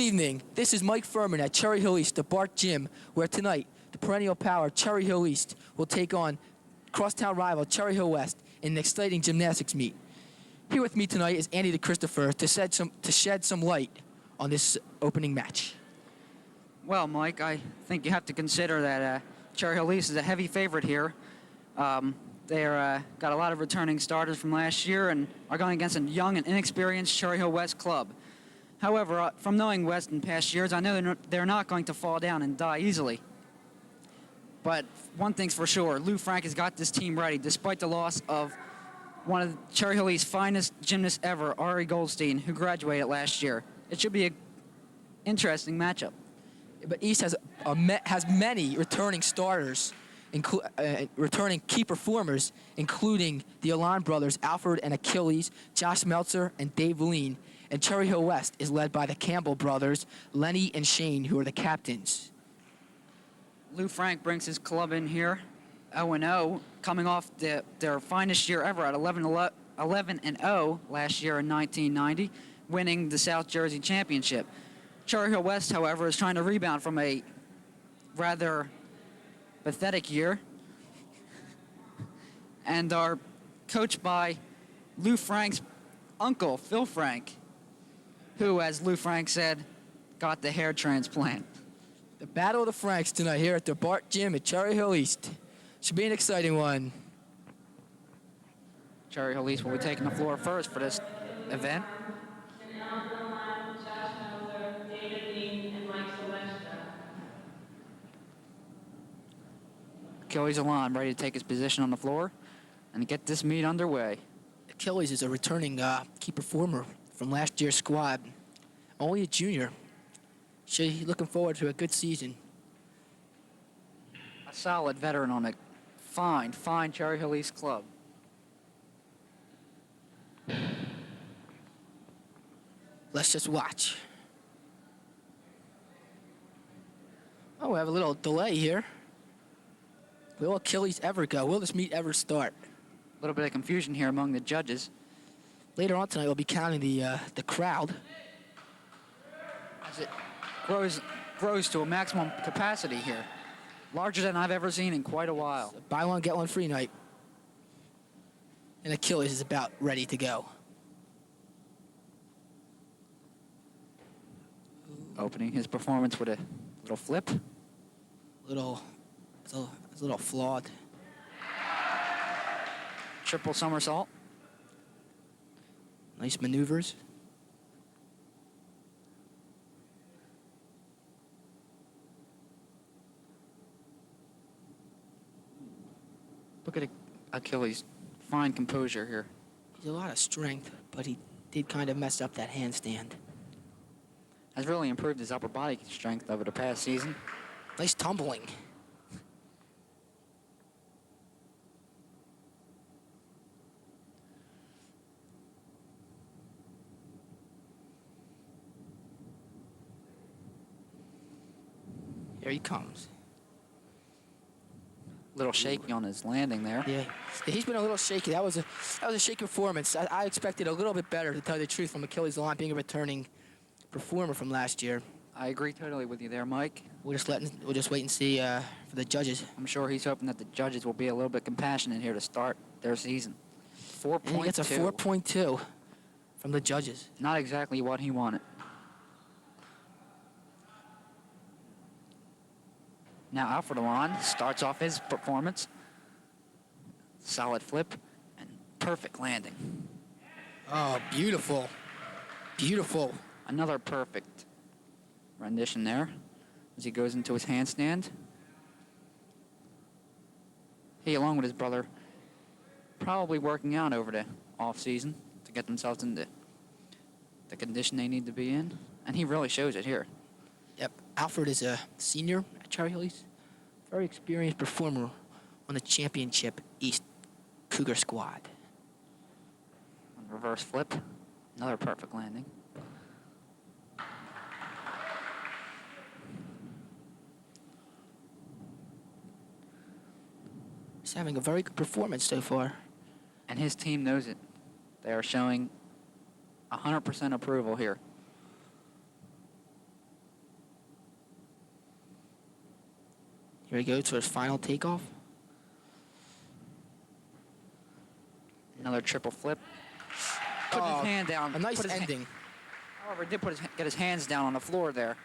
evening. This is Mike Furman at Cherry Hill East, the Bart Gym, where tonight the perennial power Cherry Hill East will take on crosstown rival Cherry Hill West in an exciting gymnastics meet. Here with me tonight is Andy DeChristopher to shed some light on this opening match. Well, Mike, I think you have to consider that Cherry Hill East is a heavy favorite here. They're got a lot of returning starters from last year and are going against a young and inexperienced Cherry Hill West club. However, from knowing West in past years, I know they're not going to fall down and die easily. But one thing's for sure, Lou Frank has got this team ready, despite the loss of one of Cherry Hill East's finest gymnasts ever, Ari Goldstein, who graduated last year. It should be an interesting matchup. But East has many returning starters, returning key performers, including the Alon brothers, Alfred and Achilles, Josh Meltzer, and Dave Valine. And Cherry Hill West is led by the Campbell brothers, Lenny and Shane, who are the captains. Lou Frank brings his club in here, 0-0, coming off their finest year ever at 11-0 last year in 1990, winning the South Jersey Championship. Cherry Hill West, however, is trying to rebound from a rather pathetic year and are coached by Lou Frank's uncle, Phil Frank, who, as Lou Frank said, got the hair transplant. The Battle of the Franks tonight here at the Bart Gym at Cherry Hill East. Should be an exciting one. Cherry Hill East will be taking the floor first for this event. Achilles Alon ready to take his position on the floor and get this meet underway. Achilles is a returning key performer from last year's squad. Only a junior. She's looking forward to a good season. A solid veteran on a fine Cherry Hill East club. Let's just watch. Oh, we have a little delay here. Will Achilles ever go? Will this meet ever start? A little bit of confusion here among the judges. Later on tonight, we'll be counting the crowd. As it grows to a maximum capacity here. Larger than I've ever seen in quite a while. So buy one, get one free night. And Achilles is about ready to go. Opening his performance with a little flip. It's a little flawed. Triple somersault. Nice maneuvers. Look at Achilles' fine composure here. He's a lot of strength, but he did kind of mess up that handstand. Has really improved his upper body strength over the past season. Nice tumbling. Here he comes. Little shaky on his landing there. Yeah, he's been a little shaky. That was a shaky performance. I expected a little bit better, to tell you the truth, from Achilles Alon being a returning performer from last year. I agree totally with you there, Mike. We'll just wait and see for the judges. I'm sure he's hoping that the judges will be a little bit compassionate here to start their season. 4.2. And he gets a 4.2 from the judges. Not exactly what he wanted. Now Alfred Alon starts off his performance. Solid flip and perfect landing. Oh, beautiful. Beautiful. Another perfect rendition there as he goes into his handstand. He, along with his brother, probably working out over the off-season to get themselves into the condition they need to be in. And he really shows it here. Yep. Alfred is a senior at Cherry Hill East. Very experienced performer on the championship East Cougar squad. Reverse flip. Another perfect landing. He's having a very good performance so far. And his team knows it. They are showing 100% approval here. Here he goes to his final takeoff. Another triple flip. Put his hand down. A nice put his ending. However, did get his hands down on the floor there.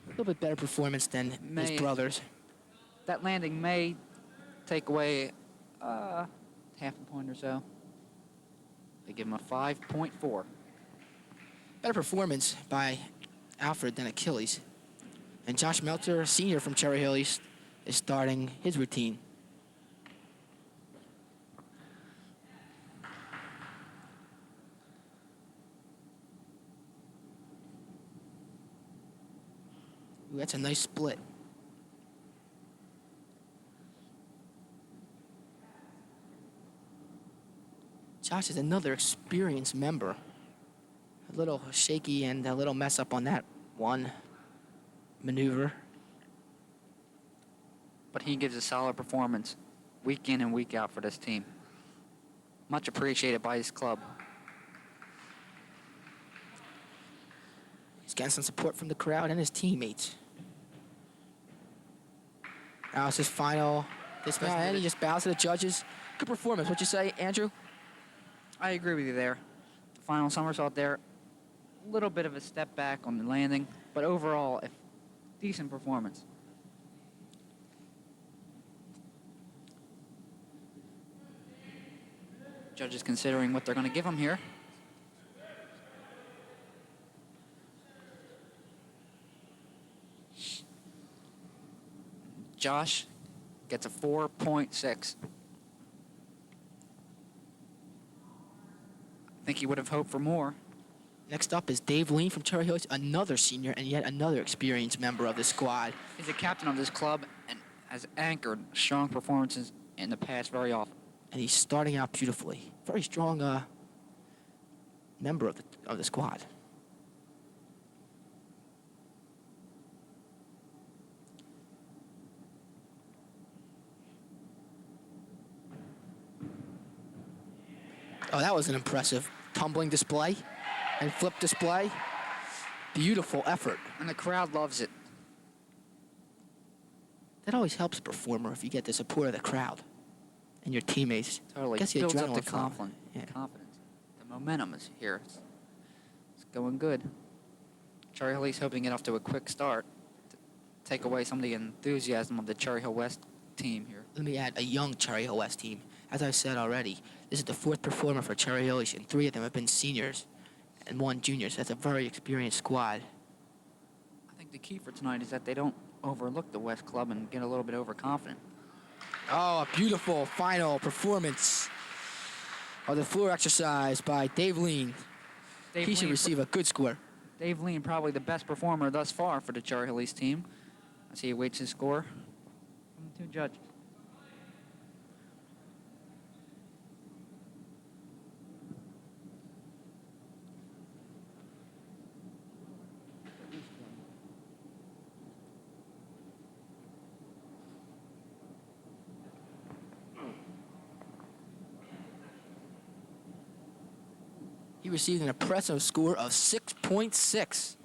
A little bit better performance than his brothers. That landing may take away half a point or so. They give him a 5.4. Better performance by Alfred than Achilles. And Josh Meltzer, senior from Cherry Hill East, is starting his routine. Ooh, that's a nice split. Josh is another experienced member. A little shaky and a little mess up on that one maneuver. But he gives a solid performance week in and week out for this team. Much appreciated by his club. He's getting some support from the crowd and his teammates. Now it's his final dismount, and he just bows to the judges. Good performance. What'd you say, Andrew? I agree with you there. The final somersault there, a little bit of a step back on the landing, but overall, a decent performance. Judges considering what they're going to give him here. Josh gets a 4.6. I think he would have hoped for more. Next up is Dave Lean from Cherry Hill, another senior and yet another experienced member of the squad. He's a captain of this club and has anchored strong performances in the past very often. And he's starting out beautifully. Very strong member of the squad. Oh, that was an impressive tumbling display and flip display. Beautiful effort. And the crowd loves it. That always helps a performer if you get the support of the crowd and your teammates. Totally. Gets the Builds up adrenaline the flowing. confidence. The momentum is here. It's going good. Cherry Hill East hoping to get off to a quick start to take away some of the enthusiasm of the Cherry Hill West team here. Let me add a young Cherry Hill West team. As I said already, this is the fourth performer for Cherry Hill East, and 3 of them have been seniors and 1 junior, so that's a very experienced squad. I think the key for tonight is that they don't overlook the West Club and get a little bit overconfident. Oh, a beautiful final performance of the floor exercise by Dave Lean. He should receive a good score. Dave Lean, probably the best performer thus far for the Cherry Hill East team, as he awaits his score from the 2 judges. He received an impressive score of 6.6,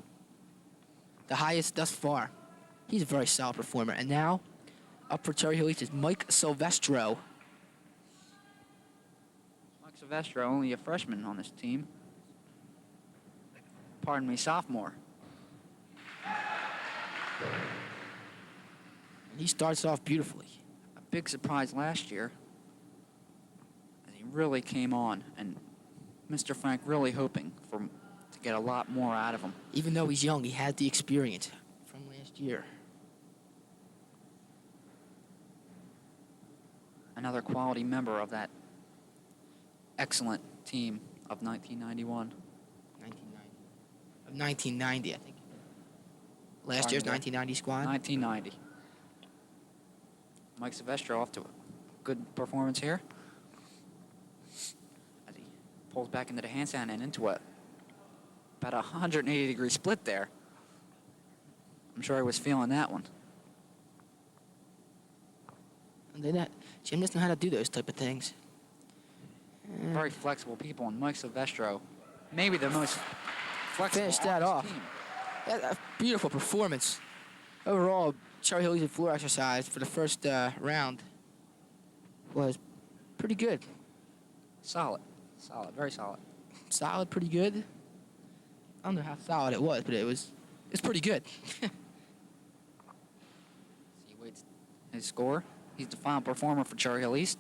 the highest thus far. He's a very solid performer. And now, up for Cherry Hill East is Mike Silvestro. Mike Silvestro, only a freshman on this team. Pardon me, sophomore. And he starts off beautifully. A big surprise last year. And he really came on, and Mr. Frank really hoping to get a lot more out of him. Even though he's young, he had the experience from last year. Another quality member of that excellent team of 1991. 1990, I think. Last year's 1990 squad. 1990. Mike Silvestro off to a good performance here. As he pulls back into the handstand and into about a 180-degree split there. I'm sure he was feeling that one. Gymnasts know how to do those type of things. Very flexible people, and Mike Silvestro, maybe the most flexible. Finished that off. Team. Yeah, a beautiful performance. Overall, Cherry Hill's floor exercise for the first round was pretty good. Solid. Solid. Very solid. Solid, pretty good. I don't know how solid it was, but it's pretty good. He waits his score. He's the final performer for Cherry Hill East.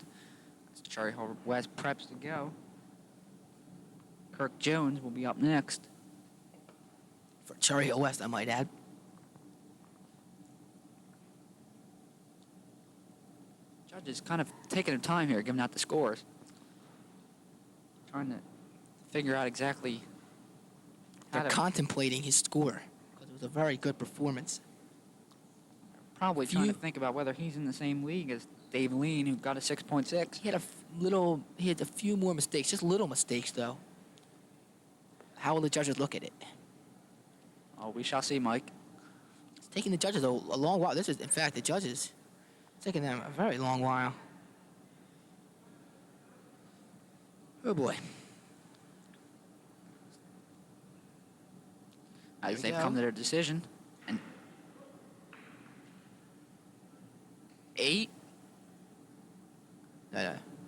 As Cherry Hill West preps to go. Kirk Jones will be up next. For Cherry Hill West, I might add. Judges kind of taking their time here, giving out the scores. Trying to figure out exactly how They're to... contemplating his score because it was a very good performance. Probably trying to think about whether he's in the same league as Dave Lean, who got a 6.6. He had a few more mistakes, just little mistakes though. How will the judges look at it? Oh, we shall see, Mike. It's taking the judges a long while. This is, in fact, the judges. It's taking them a very long while. Oh boy. As they've come to their decision. And 8.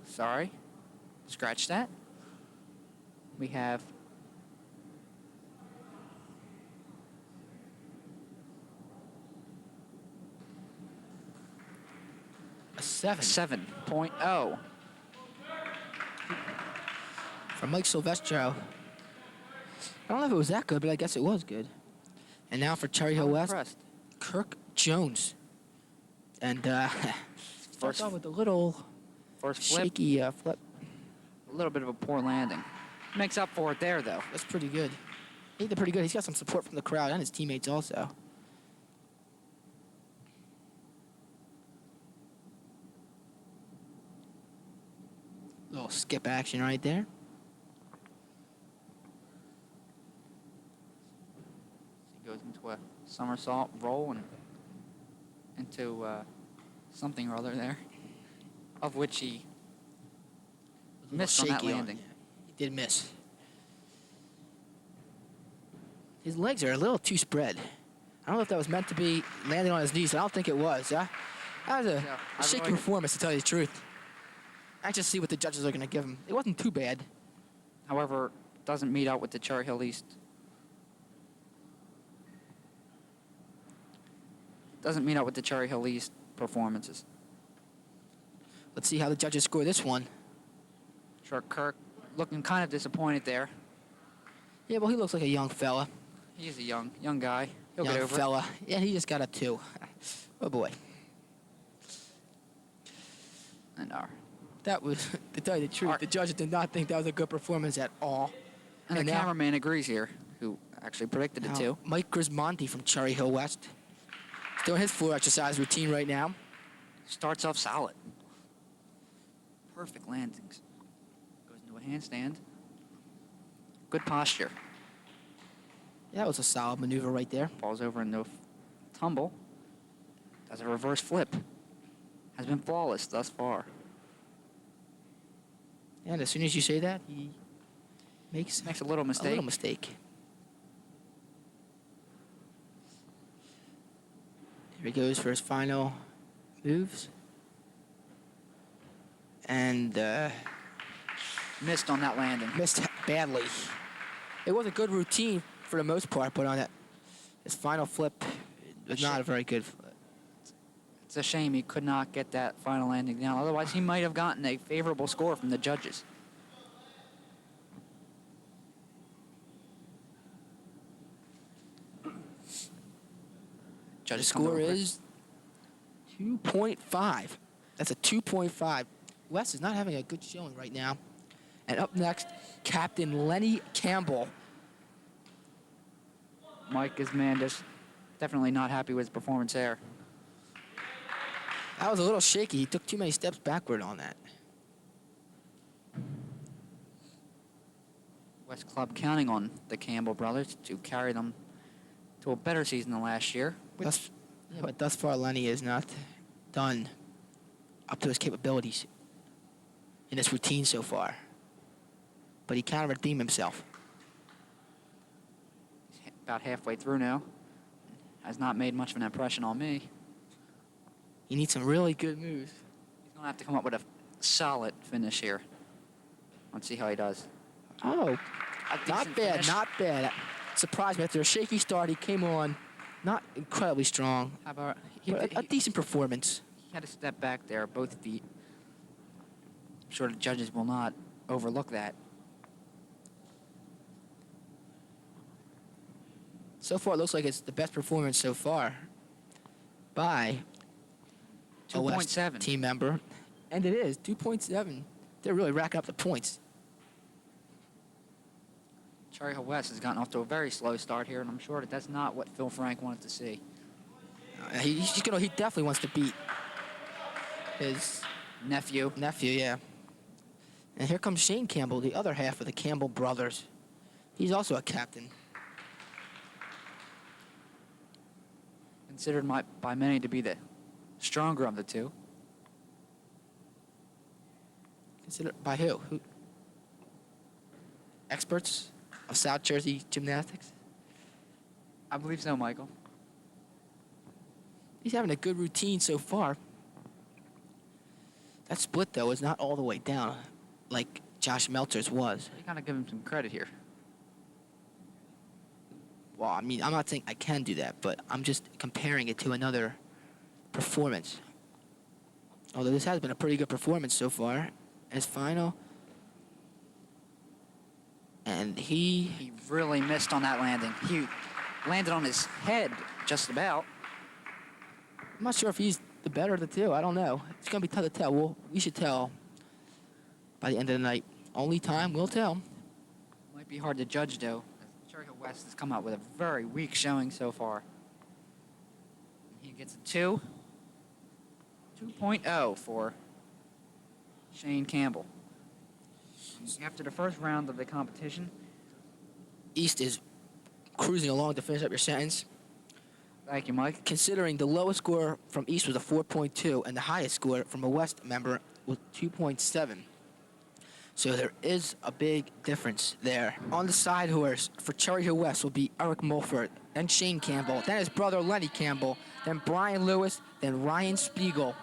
Sorry. Scratch that. We have a 7. 7.0. From Mike Silvestro. I don't know if it was that good, but I guess it was good. And now for Cherry Hill West, Impressed. Kirk Jones. And starts First- off with a little First flip, shaky flip. a little bit of a poor landing. Makes up for it there, though. That's pretty good. He did pretty good. He's got some support from the crowd and his teammates also. Little skip action right there. He goes into a somersault roll and into something or other there, of which he missed on that landing. He did miss. His legs are a little too spread. I don't know if that was meant to be landing on his knees. I don't think it was. That was a shaky performance, to tell you the truth. I just see what the judges are going to give him. It wasn't too bad. However, doesn't meet out with the Cherry Hill East. Doesn't meet out with the Cherry Hill East performances. Let's see how the judges score this one. Sure, Kirk looking kind of disappointed there. Yeah, well, he looks like a young fella. He's a young guy. He'll get Young over fella. Yeah, he just got a 2. Oh, boy. it. And That was, to tell you the truth, the judges did not think that was a good performance at all. and the now- cameraman agrees here, who actually predicted it Now, too. Mike Grismonti from Cherry Hill West. He's doing his floor exercise routine right now. Starts off solid. Perfect landings. Goes into a handstand. Good posture. Yeah, that was a solid maneuver right there. Falls over into a tumble. Does a reverse flip. Has been flawless thus far. And as soon as you say that, he makes Makes a little a mistake. little mistake. Here he goes for his final moves. And Missed on that landing. missed badly. It was a good routine for the most part, but on his final flip, it was not a very good flip. It's a shame he could not get that final landing down. Otherwise, he might have gotten a favorable score from the judges. The Judges come score over. is 2.5. That's a 2.5. Wes is not having a good showing right now. And up next, Captain Lenny Campbell. Mike is definitely not happy with his performance there. That was a little shaky. He took too many steps backward on that. West Club counting on the Campbell brothers to carry them to a better season than last year. But thus far, Lenny has not done up to his capabilities in this routine so far. But he can redeem himself. He's about halfway through now. Has not made much of an impression on me. He needs some really good moves. He's going to have to come up with a solid finish here. Let's see how he does. Oh, A not decent bad, finish. not bad. Surprised me after a shaky start. He came on not incredibly strong, How about but a decent performance. he had to step back there, both feet. I'm sure the judges will not overlook that. So far, it looks like it's the best performance so far by a West 2.7. team member. And it is, 2.7. They're really racking up the points. Cherry Hill West has gotten off to a very slow start here, and I'm sure that that's not what Phil Frank wanted to see. He definitely wants to beat his Nephew. nephew, yeah. And here comes Shane Campbell, the other half of the Campbell brothers. He's also a captain. Considered by many to be the stronger of the two. Considered by who? Experts of South Jersey gymnastics? I believe so, Michael. He's having a good routine so far. That split, though, is not all the way down like Josh Meltzer's was. You gotta give him some credit here. Well, I mean, I'm not saying I can do that, but I'm just comparing it to another performance. Although this has been a pretty good performance so far. His final. And He really missed on that landing. He landed on his head just about. I'm not sure if he's the better of the two. I don't know. It's going to be tough to tell. We should tell by the end of the night. Only time will tell. Might be hard to judge, though. Cherry Hill West has come out with a very weak showing so far. He gets a 2.0 for Shane Campbell. After the first round of the competition, East is cruising along to finish up your sentence. thank you, Mike. Considering the lowest score from East was a 4.2 and the highest score from a West member was 2.7. So there is a big difference there. On the side horse for Cherry Hill West will be Eric Mulford, then Shane Campbell, then his brother Lenny Campbell, then Brian Lewis, then Ryan Spiegel.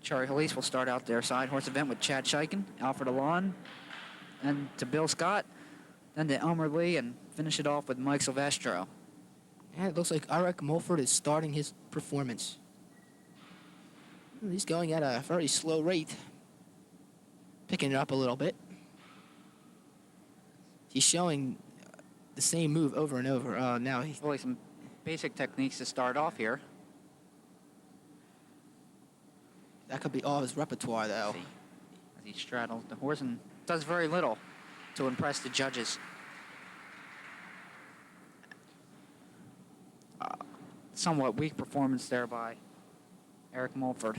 Cherry Hill East will start out their side horse event with Chad Scheiken, Alfred Alon, and to Bill Scott, then to Elmer Lee, and finish it off with Mike Silvestro. And it looks like Eric Mulford is starting his performance. He's going at a very slow rate, picking it up a little bit. He's showing the same move over and over. Now he's Really some basic techniques to start off here. that could be all his repertoire, though. As he straddles the horse and does very little to impress the judges. Somewhat weak performance there by Eric Mulford.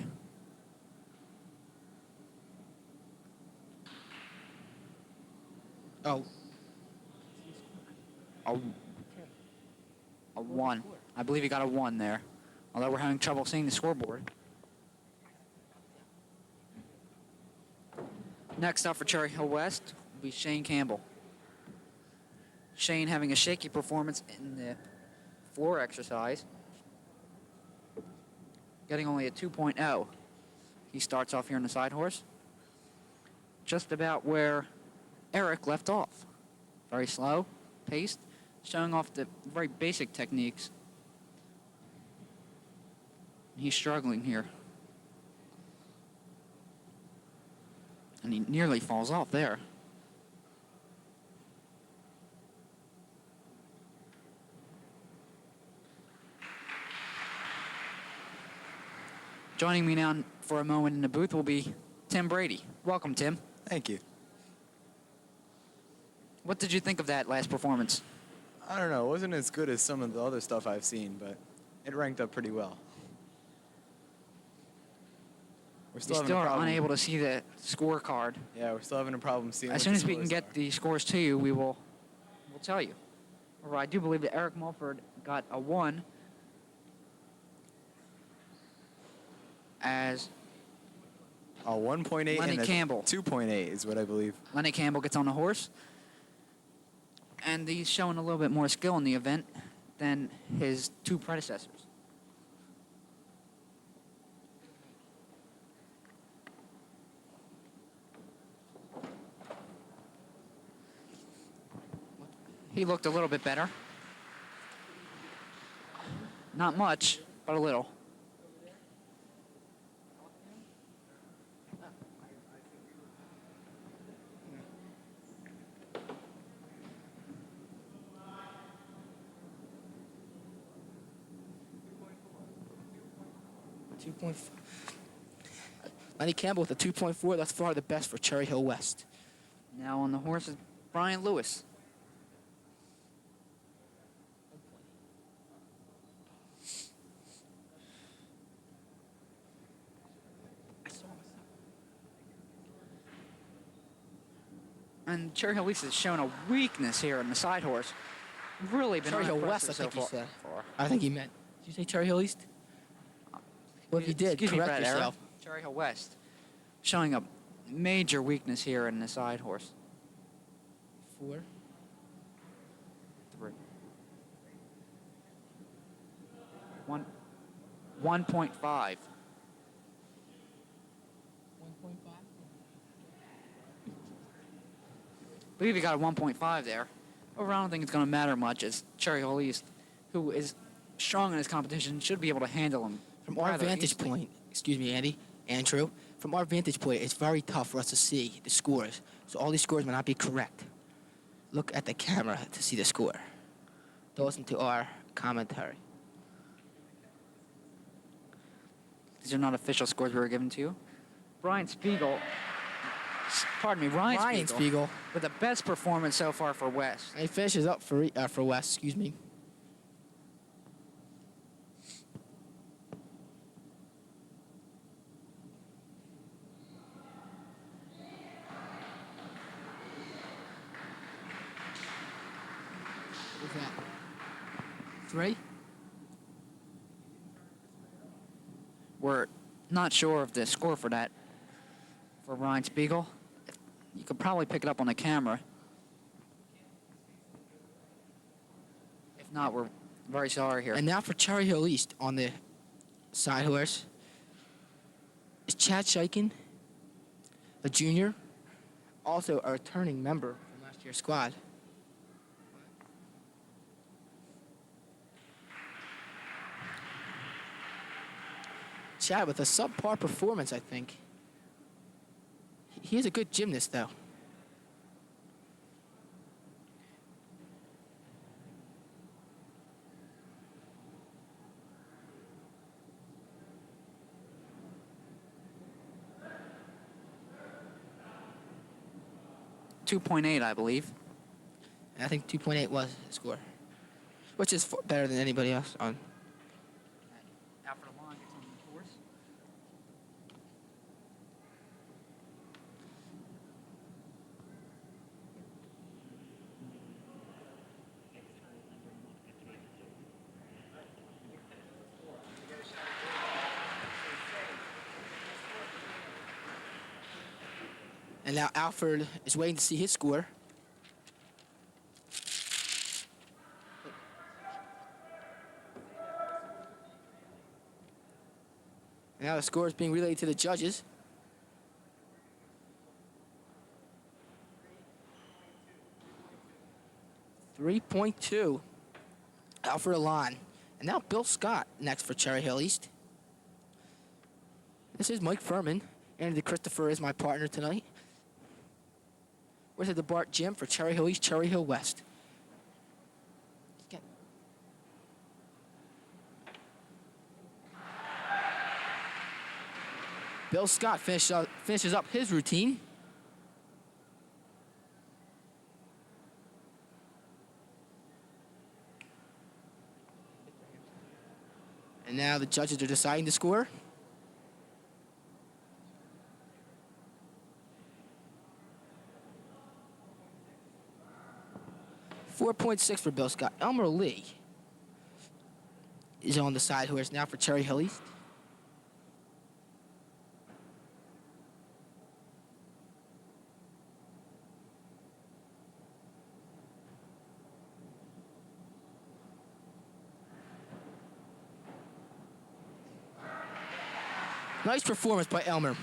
Oh, A 1. I believe he got a 1 there. Although we're having trouble seeing the scoreboard. Next up for Cherry Hill West will be Shane Campbell. Shane having a shaky performance in the floor exercise. Getting only a 2.0. He starts off here in the side horse. Just about where Eric left off. Very slow, paced, showing off the very basic techniques. He's struggling here. And he nearly falls off there. Joining me now for a moment in the booth will be Tim Brady. Welcome, Tim. Thank you. What did you think of that last performance? I don't know. It wasn't as good as some of the other stuff I've seen, but it ranked up pretty well. We're We still having still a are problem. unable to see the scorecard. Yeah, we're still having a problem seeing. As what soon the as we can scores get are. the scores to you, we'll tell you. Or I do believe that Eric Mulford got a 1. As A 1.8 Lenny and a Campbell. 2.8 is what I believe. Lenny Campbell gets on the horse. And he's showing a little bit more skill in the event than his two predecessors. He looked a little bit better. Not much, but a little. Lenny Campbell with a 2.4. That's far the best for Cherry Hill West. Now on the horse is Brian Lewis. And Cherry Hill East has shown a weakness here in the side horse. Really been Cherry Hill West, I unimpressive think so he said. far. I think he meant. Did you say Cherry Hill East? Well, if you did, Excuse me, correct Brad, Aaron. yourself. Cherry Hill West showing a major weakness here in the side horse. 4. 3. 1.5. 1.5. I believe he got a 1.5 there. Overall, I don't think it's going to matter much as Cherry Hill East, who is strong in his competition, should be able to handle him. From our rather vantage easily. point, excuse me, Andrew, from our vantage point, it's very tough for us to see the scores. So all these scores may not be correct. Look at the camera to see the score. Listen to our commentary. These are not official scores we were given to you. Ryan Spiegel, Ryan Spiegel. with the best performance so far for West. He finishes up for West, excuse me. What's that? 3? We're not sure of the score for that, for Ryan Spiegel. You could probably pick it up on the camera. If not, we're very sorry here. And now for Cherry Hill East on the side horse is Chad Scheichen, a junior, also a returning member from last year's squad. Chad with a subpar performance, I think. He is a good gymnast, though. .8, I believe. And I think 2.8 was the score, which is better than anybody else on. After the line gets on the horse. And now Alfred is waiting to see his score. And now the score is being relayed to the judges. .3 Alfred Alon. And now Bill Scott next for Cherry Hill East. This is Mike Furman. Andy Christopher is my partner tonight. We're at the Bart Gym for Cherry Hill East, Cherry Hill West. Bill Scott finishes up his routine. And now the judges are deciding the score. .6 for Bill Scott. Elmer Lee is on the side horse now for Cherry Hill East. Nice performance by Elmer.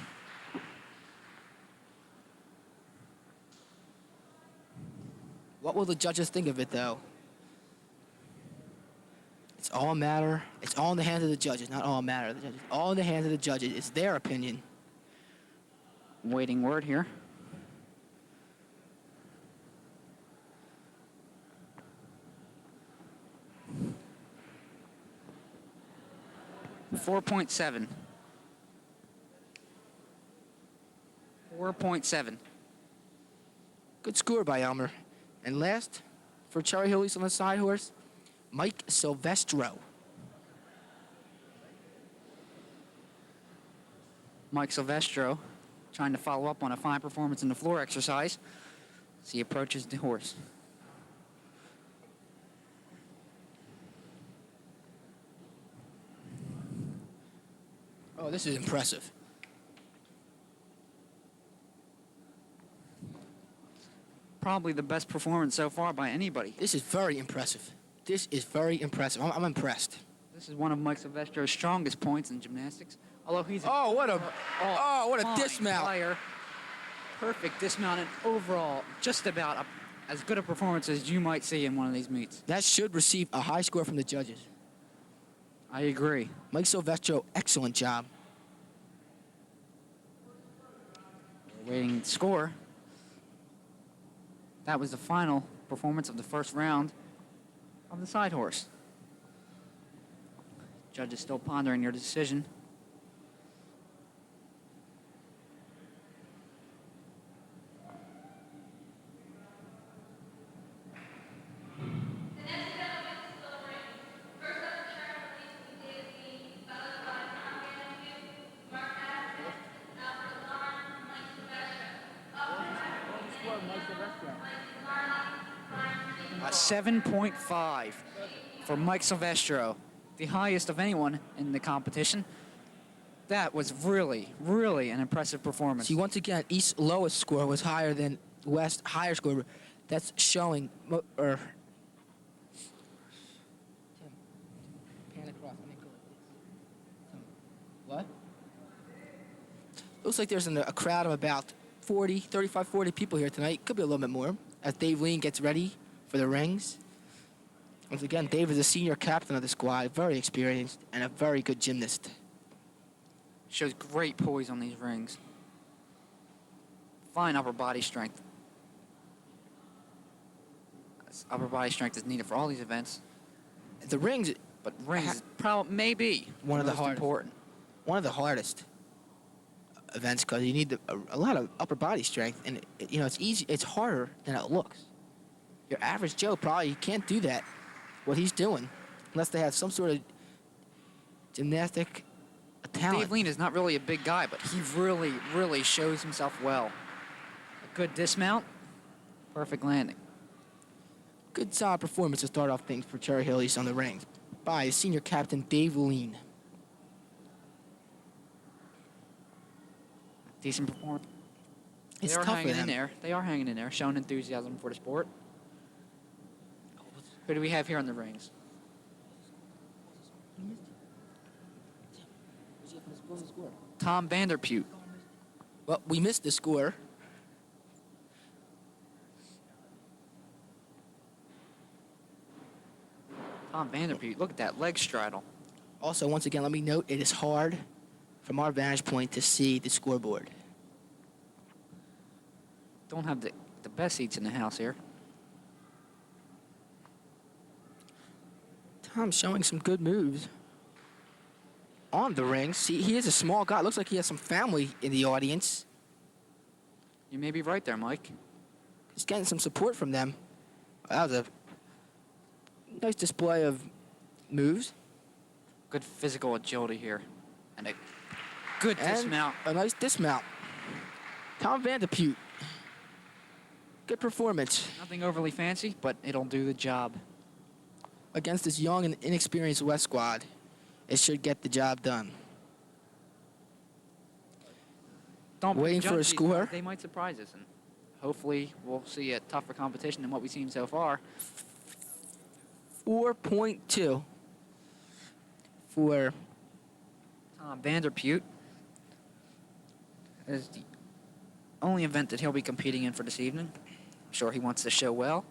What will the judges think of it, though? It's all matter. It's all in the hands of the judges, not all matter of the judges. All in the hands of the judges. It's their opinion. Waiting word here. .7. 4.7. Good score by Elmer. And last, for Cherry Hill East on the side horse, Mike Silvestro. Mike Silvestro trying to follow up on a fine performance in the floor exercise as he approaches the horse. Oh, this is impressive. Probably the best performance so far by anybody. This is very impressive. This is very impressive. I'm impressed. This is one of Mike Silvestro's strongest points in gymnastics. Although he's Oh, what a fine dismount. flyer. Perfect dismount and overall just about as good a performance as you might see in one of these meets. That should receive a high score from the judges. I agree. Mike Silvestro, excellent job. We're waiting to score. That was the final performance of the first round of the side horse. Judges still pondering their decision. A 7.5 for Mike Silvestro, the highest of anyone in the competition. That was really, really an impressive performance. See, once again, East's lowest score was higher than West's higher score. That's showing, pan across. What? Looks like there's a crowd of about 35, 40 people here tonight. Could be a little bit more as Dave Lean gets ready for the rings. Once again, Dave is a senior captain of the squad, very experienced and a very good gymnast. Shows great poise on these rings. Fine upper body strength. Upper body strength is needed for all these events. The rings, But rings may be one of the most hardest. important. One of the hardest events because you need a lot of upper body strength, and it's easy. It's harder than it looks. Your average Joe probably can't do that, what he's doing, unless they have some sort of gymnastic talent. Dave Lean is not really a big guy, but he really, really shows himself well. A good dismount, perfect landing. Good solid performance to start off things for Cherry Hill East on the rings by senior captain Dave Lean. Decent performance. It's They are tough for hanging in them. there. They are hanging in there, showing enthusiasm for the sport. Who do we have here on the rings? Tom Vanderpute. Well, we missed the score. Tom Vanderpute, look at that leg straddle. Also, once again, let me note it is hard from our vantage point to see the scoreboard. Don't have the best seats in the house here. Tom's showing some good moves on the ring. See, he is a small guy. Looks like he has some family in the audience. You may be right there, Mike. He's getting some support from them. That was a nice display of moves. Good physical agility here. And a good And dismount. a nice dismount. Tom Vanderpute. Good performance Nothing overly fancy, but it'll do the job. against this young and inexperienced West squad. It should get the job done. Don't Waiting for a prejudge these score. guys. They might surprise us, and hopefully we'll see a tougher competition than what we've seen so far. 4.2 for Tom Vanderpute. It is the only event that he'll be competing in for this evening. I'm sure he wants to show well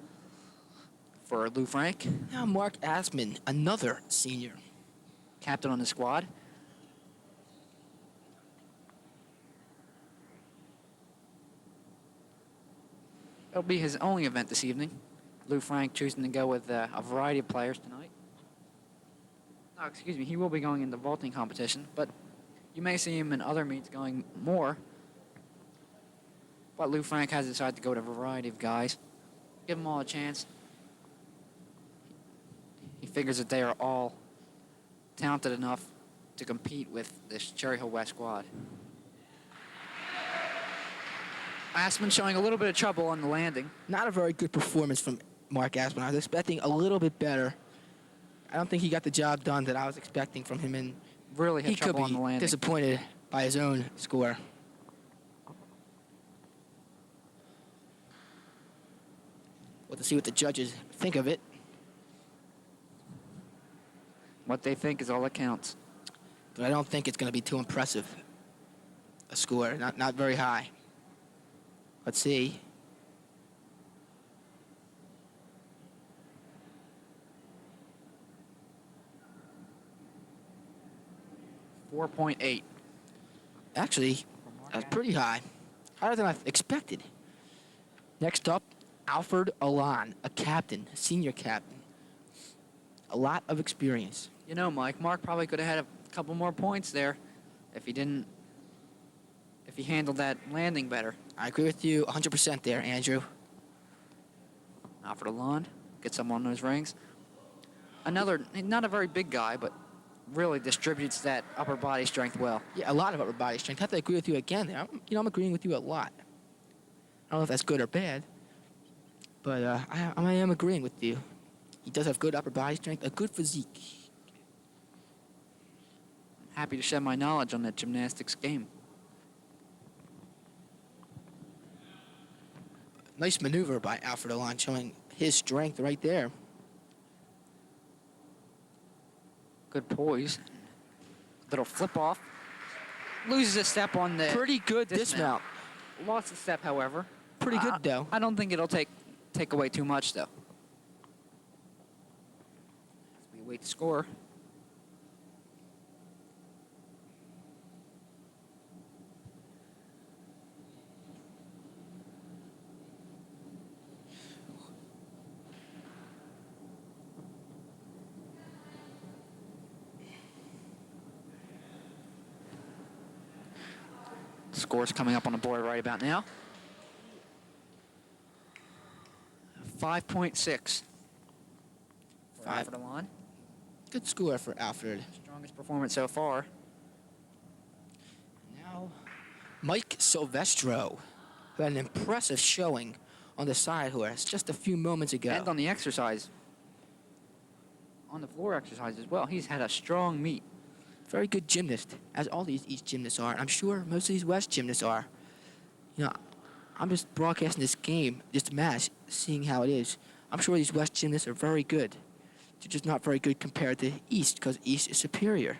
for Lou Frank, Now Mark Asman, another senior. captain on the squad. It'll be his only event this evening. Lou Frank choosing to go with a variety of players tonight. Oh, excuse me, he will be going in the vaulting competition, but you may see him in other meets going more. But Lou Frank has decided to go with a variety of guys. Give them all a chance. He figures that they are all talented enough to compete with this Cherry Hill West squad. Asman showing a little bit of trouble on the landing. Not a very good performance from Mark Asman. I was expecting a little bit better. I don't think he got the job done that I was expecting from him, and Really had he could trouble on the be landing. disappointed by his own score. We'll see what the judges think of it. What they think is all that counts. But I don't think it's going to be too impressive. A score, not very high. Let's see. .8. Actually, that's pretty high. Higher than I expected. Next up, Alfred Alon, a captain, a senior captain. A lot of experience. You know, Mike, Mark probably could have had a couple more points there if he handled that landing better. I agree with you 100% there, Andrew. Alfred Alon gets some on those rings. Another, not a very big guy, but really distributes that upper body strength well. Yeah, a lot of upper body strength. I have to agree with you again there. I'm agreeing with you a lot. I don't know if that's good or bad, but I am agreeing with you. He does have good upper body strength, a good physique. Happy to shed my knowledge on that gymnastics game. Nice maneuver by Alfred Alon, showing his strength right there. Good poise. Little flip off. Loses a step on the Pretty good dismount. Lost a step, however. Pretty good, though. I don't think it'll take away too much, though. As we wait to score. Score's coming up on the board right about now. 5.6. for Five. Alfred Alon. Good score for Alfred. Strongest performance so far. Now, Mike Silvestro, who had an impressive showing on the side horse just a few moments ago. And on the exercise. On the floor exercise as well. He's had a strong meet. Very good gymnast, as all these East gymnasts are. I'm sure most of these West gymnasts are. You know, I'm just broadcasting this game, this match, seeing how it is. I'm sure these West gymnasts are very good. They're just not very good compared to East, because East is superior.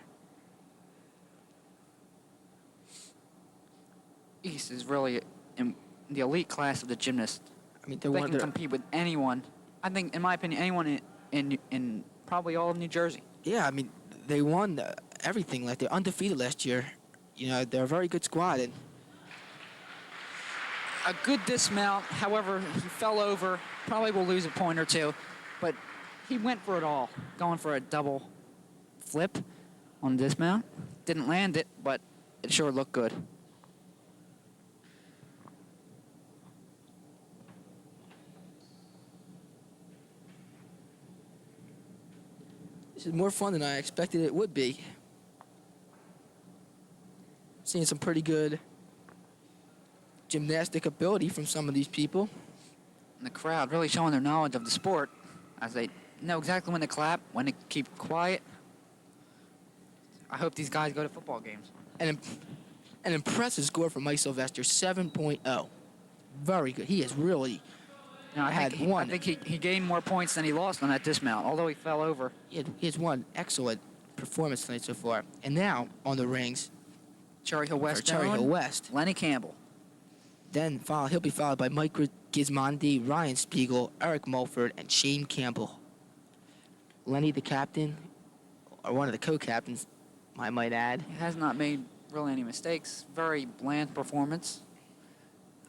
East is really in the elite class of the gymnasts. I mean, they're They one can of the... compete with anyone. I think, in my opinion, anyone in probably all of New Jersey. Yeah, I mean, they won everything. Like, they're undefeated last year. You know, they're a very good squad. And A good dismount. However, he fell over. Probably will lose a point or two. But he went for it all. Going for a double flip on dismount. Didn't land it, but it sure looked good. this is more fun than I expected it would be. Seeing some pretty good gymnastic ability from some of these people. And the crowd really showing their knowledge of the sport as they know exactly when to clap, when to keep quiet. I hope these guys go to football games. An impressive score for Mike Sylvester, 7.0. Very good. He has really You know, had one. I think he gained more points than he lost on that dismount, although he fell over. He has one excellent performance tonight so far. And now, on the rings, Cherry Hill for West. Cherry Hill West. Lenny Campbell. Then he'll be followed by Mike Gismondi, Ryan Spiegel, Eric Mulford, and Shane Campbell. Lenny, the captain, or one of the co-captains, I might add. He has not made really any mistakes. Very bland performance.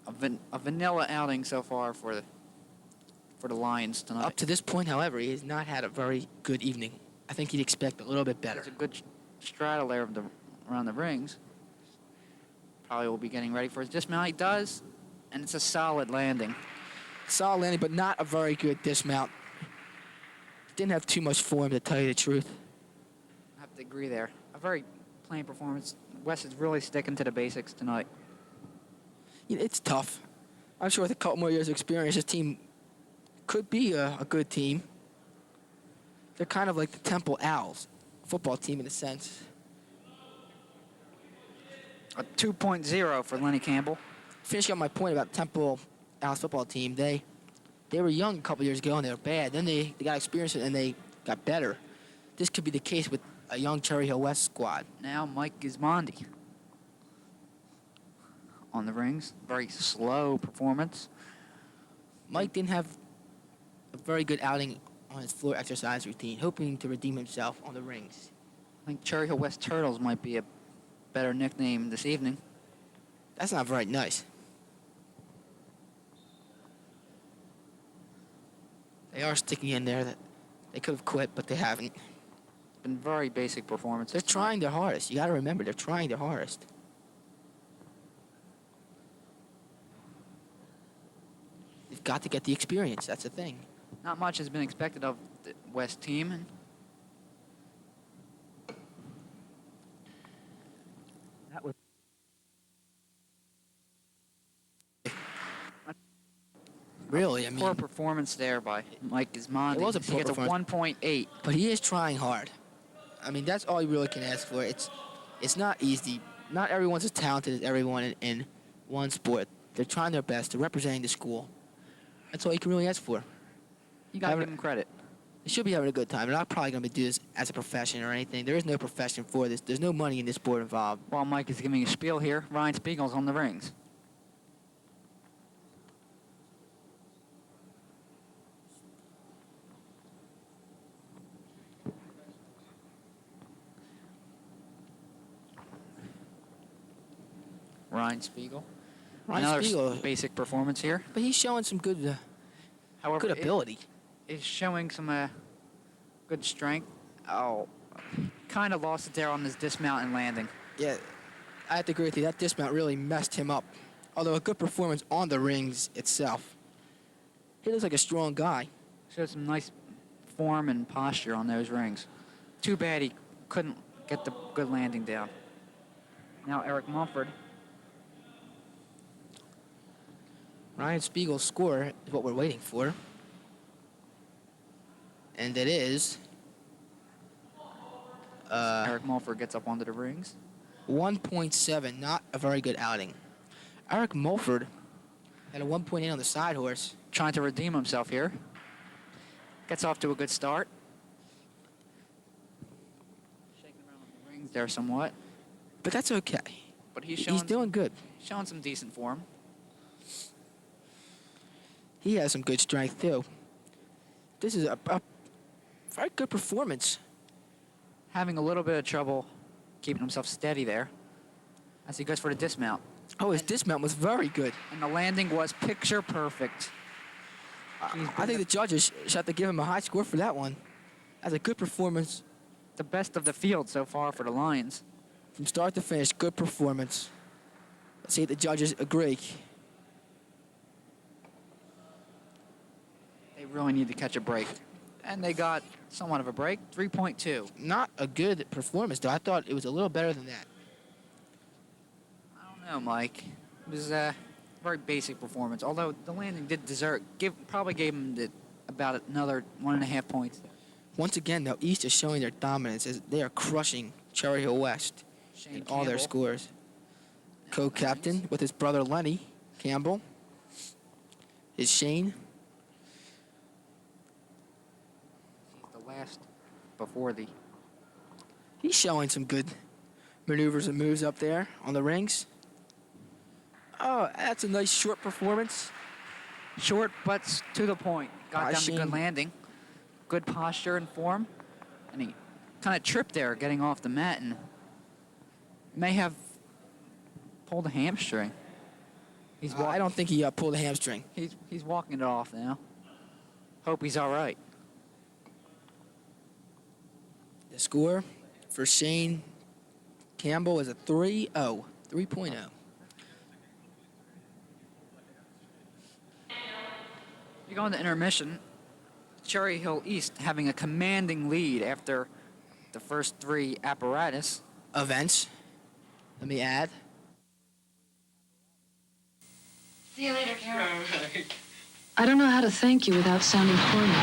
A vanilla outing so far for the Lions tonight. Up to this point, however, he has not had a very good evening. I think he'd expect a little bit better. There's a good straddle there around the rings. Probably will be getting ready for his dismount. He does, and it's a solid landing. Solid landing, but not a very good dismount. Didn't have too much form, to tell you the truth. I have to agree there. A very plain performance. Wes is really sticking to the basics tonight. It's tough. I'm sure with a couple more years of experience, this team could be a good team. They're kind of like the Temple Owls, football team in a sense. A 2.0 for Lenny Campbell. Finishing up my point about Temple Owls football team, they were young a couple years ago and they were bad. Then they got experience and they got better. This could be the case with a young Cherry Hill West squad. Now Mike Gismondi on the rings. Very slow performance. Mike didn't have a very good outing on his floor exercise routine, hoping to redeem himself on the rings. I think Cherry Hill West Turtles might be a better nickname this evening. That's not very nice. They are sticking in there. That they could have quit, but they haven't. Been very basic performance. They're trying their hardest. You got to remember, they're trying their hardest. They've got to get the experience. That's the thing. Not much has been expected of the West team. And That was really, I poor mean, performance there by Mike Gismondi. It was a He poor gets a performance. 1.8. but he is trying hard. I mean, that's all you really can ask for. It's not easy. Not everyone's as talented as everyone in one sport. They're trying their best. They're representing the school. That's all you can really ask for. You got to Having- give him credit. They should be having a good time. They're not probably going to do this as a profession or anything. There is no profession for this. There's no money in this sport involved. While Mike is giving a spiel here, Ryan Spiegel's on the rings. Ryan Spiegel. Ryan Another Spiegel, basic performance here. but he's showing some good However, good ability. Is showing some good strength. Oh, kind of lost it there on his dismount and landing. Yeah, I have to agree with you. That dismount really messed him up. Although a good performance on the rings itself. He looks like a strong guy. Showed some nice form and posture on those rings. Too bad he couldn't get the good landing down. Now Eric Mumford. Ryan Spiegel's score is what we're waiting for. And it is Eric Mulford gets up onto the rings. 1.7, not a very good outing. Eric Mulford had a 1.8 on the side horse. Trying to redeem himself here. Gets off to a good start. Shaking around on the rings there somewhat. But that's okay. But he's He's doing good. showing some decent form. He has some good strength, too. This is a very good performance. Having a little bit of trouble keeping himself steady there as he goes for the dismount. Oh, his dismount was very good. And the landing was picture perfect. I think the judges should have to give him a high score for that one. That's a good performance. The best of the field so far for the Lions. From start to finish, good performance. Let's see if the judges agree. They really need to catch a break. And they got somewhat of a break, 3.2. Not a good performance, though. I thought it was a little better than that. I don't know, Mike. It was a very basic performance, although the landing did probably gave him about another 1.5 points. Once again, though, East is showing their dominance as they are crushing Cherry Hill West Shane in all their Campbell. scores. Co-captain with his brother Lenny Campbell is Shane. He's the last before the... He's showing some good maneuvers and moves up there on the rings. Oh, that's a nice short performance. Short, but to the point. Got down to Shane. good landing. Good posture and form. And he kind of tripped there getting off the mat and may have pulled a hamstring. I don't think he pulled a hamstring. He's walking it off now. Hope he's all right. The score for Shane Campbell is a 3-0, 3.0. You go into intermission. Cherry Hill East having a commanding lead after the first three apparatus. Events, let me add. See you later, Carol. I don't know how to thank you without sounding corny.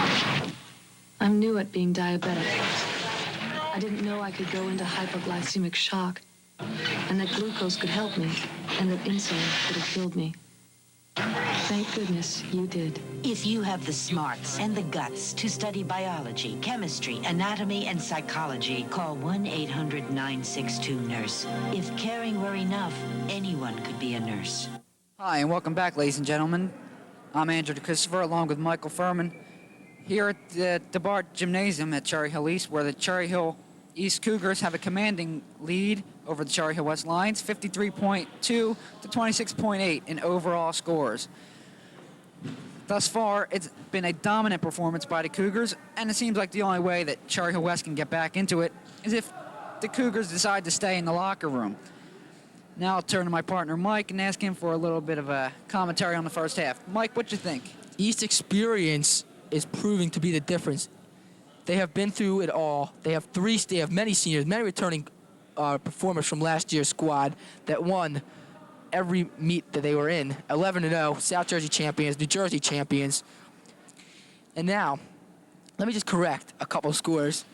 I'm new at being diabetic. I didn't know I could go into hypoglycemic shock, and that glucose could help me, and that insulin could have killed me. Thank goodness you did. If you have the smarts and the guts to study biology, chemistry, anatomy, and psychology, call 1-800-962-NURSE. If caring were enough, anyone could be a nurse. Hi, and welcome back, ladies and gentlemen. I'm Andrew Christopher, along with Michael Furman, here at the DeBart Gymnasium at Cherry Hill East, where the Cherry Hill East Cougars have a commanding lead over the Cherry Hill West Lions, 53.2 to 26.8 in overall scores. Thus far, it's been a dominant performance by the Cougars, and it seems like the only way that Cherry Hill West can get back into it is if the Cougars decide to stay in the locker room. Now I'll turn to my partner Mike and ask him for a little bit of a commentary on the first half. Mike, what you think? East experience is proving to be the difference. They have been through it all. They have many seniors, many returning performers from last year's squad that won every meet that they were in. 11-0, South Jersey champions, New Jersey champions. And now, let me just correct a couple of scores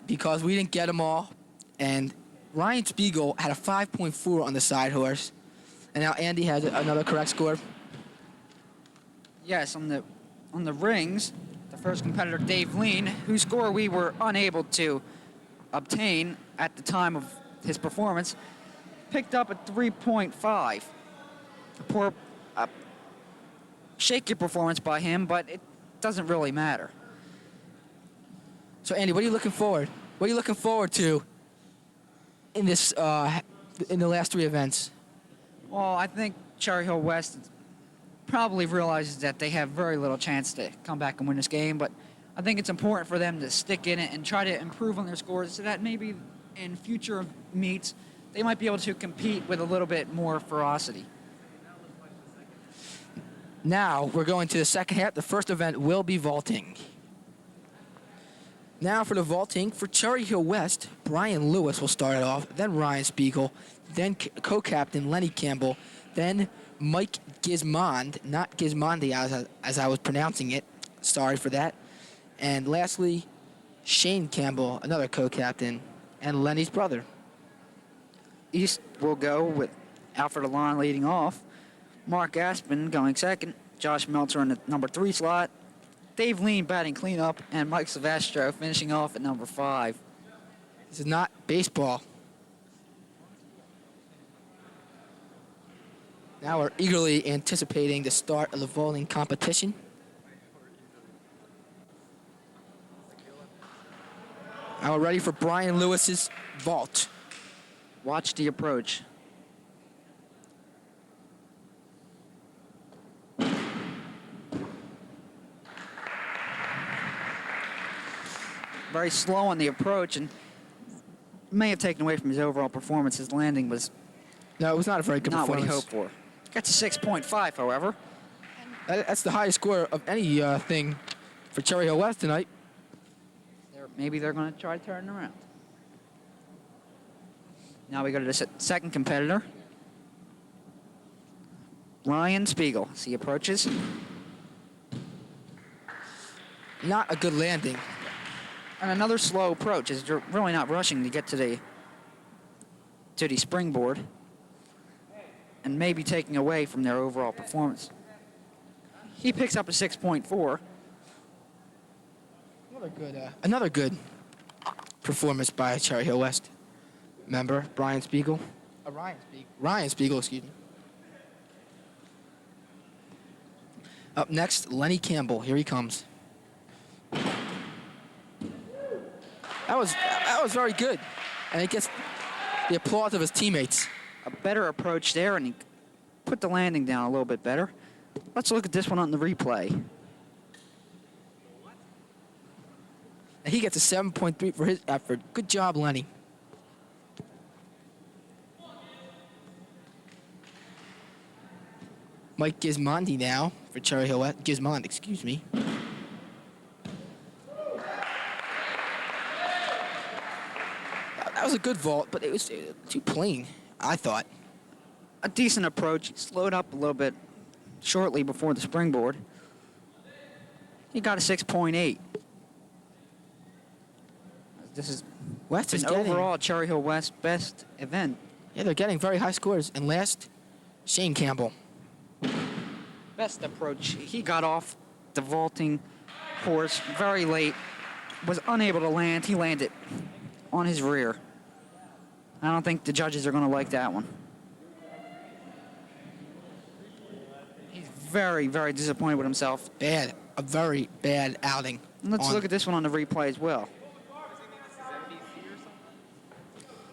because we didn't get them all. And Ryan Spiegel had a 5.4 on the side horse. And now Andy has another correct score. Yes, on the rings, the first competitor, Dave Lean, whose score we were unable to obtain at the time of his performance, picked up a 3.5. A shaky performance by him, but it doesn't really matter. So Andy, what are you looking forward? What are you looking forward to in this in the last three events? Well, I think Cherry Hill West probably realizes that they have very little chance to come back and win this game, but I think it's important for them to stick in it and try to improve on their scores so that maybe in future meets they might be able to compete with a little bit more ferocity. Now we're going to the second half. The first event will be vaulting. Now for the vaulting, for Cherry Hill West, Brian Lewis will start it off, then Ryan Spiegel, then co-captain Lenny Campbell, then Mike Gizmond, not Gizmondi as I was pronouncing it, sorry for that, and lastly, Shane Campbell, another co-captain, and Lenny's brother. East will go with Alfred Alon leading off, Mark Aspen going second, Josh Meltzer in the number 3 slot, Dave Lean batting cleanup, and Mike Silvestro finishing off at number 5. This is not baseball. Now we're eagerly anticipating the start of the vaulting competition. Now we're ready for Brian Lewis's vault. Watch the approach. Very slow on the approach and may have taken away from his overall performance. His landing was No, it was not a very good not what he performance. hoped for. Got to 6.5, however. That's the highest score of any thing for Cherry Hill West tonight. Maybe they're going to try to turn it around. Now we go to the second competitor, Ryan Spiegel. As he approaches. Not a good landing. And another slow approach, as they're really not rushing to get to the springboard and maybe taking away from their overall performance. He picks up a 6.4. Another good performance by Cherry Hill West. member, Brian Spiegel. Ryan Spiegel, excuse me. Up next, Lenny Campbell. Here he comes. That was very good. And he gets the applause of his teammates. A better approach there, and he put the landing down a little bit better. Let's look at this one on the replay. And he gets a 7.3 for his effort. Good job, Lenny. Mike Gismondi now for Cherry Hill West. Gismond, excuse me. That was a good vault, but it was too plain, I thought. A decent approach. He slowed up a little bit shortly before the springboard. He got a 6.8. This is West is an getting, overall Cherry Hill West best event. yeah, they're getting very high scores. And last, Shane Campbell. Best approach. He got off the vaulting course very late. Was unable to land. He landed on his rear. I don't think the judges are going to like that one. He's very, very disappointed with himself. Bad. A very bad outing. And let's look at this one on the replay as well.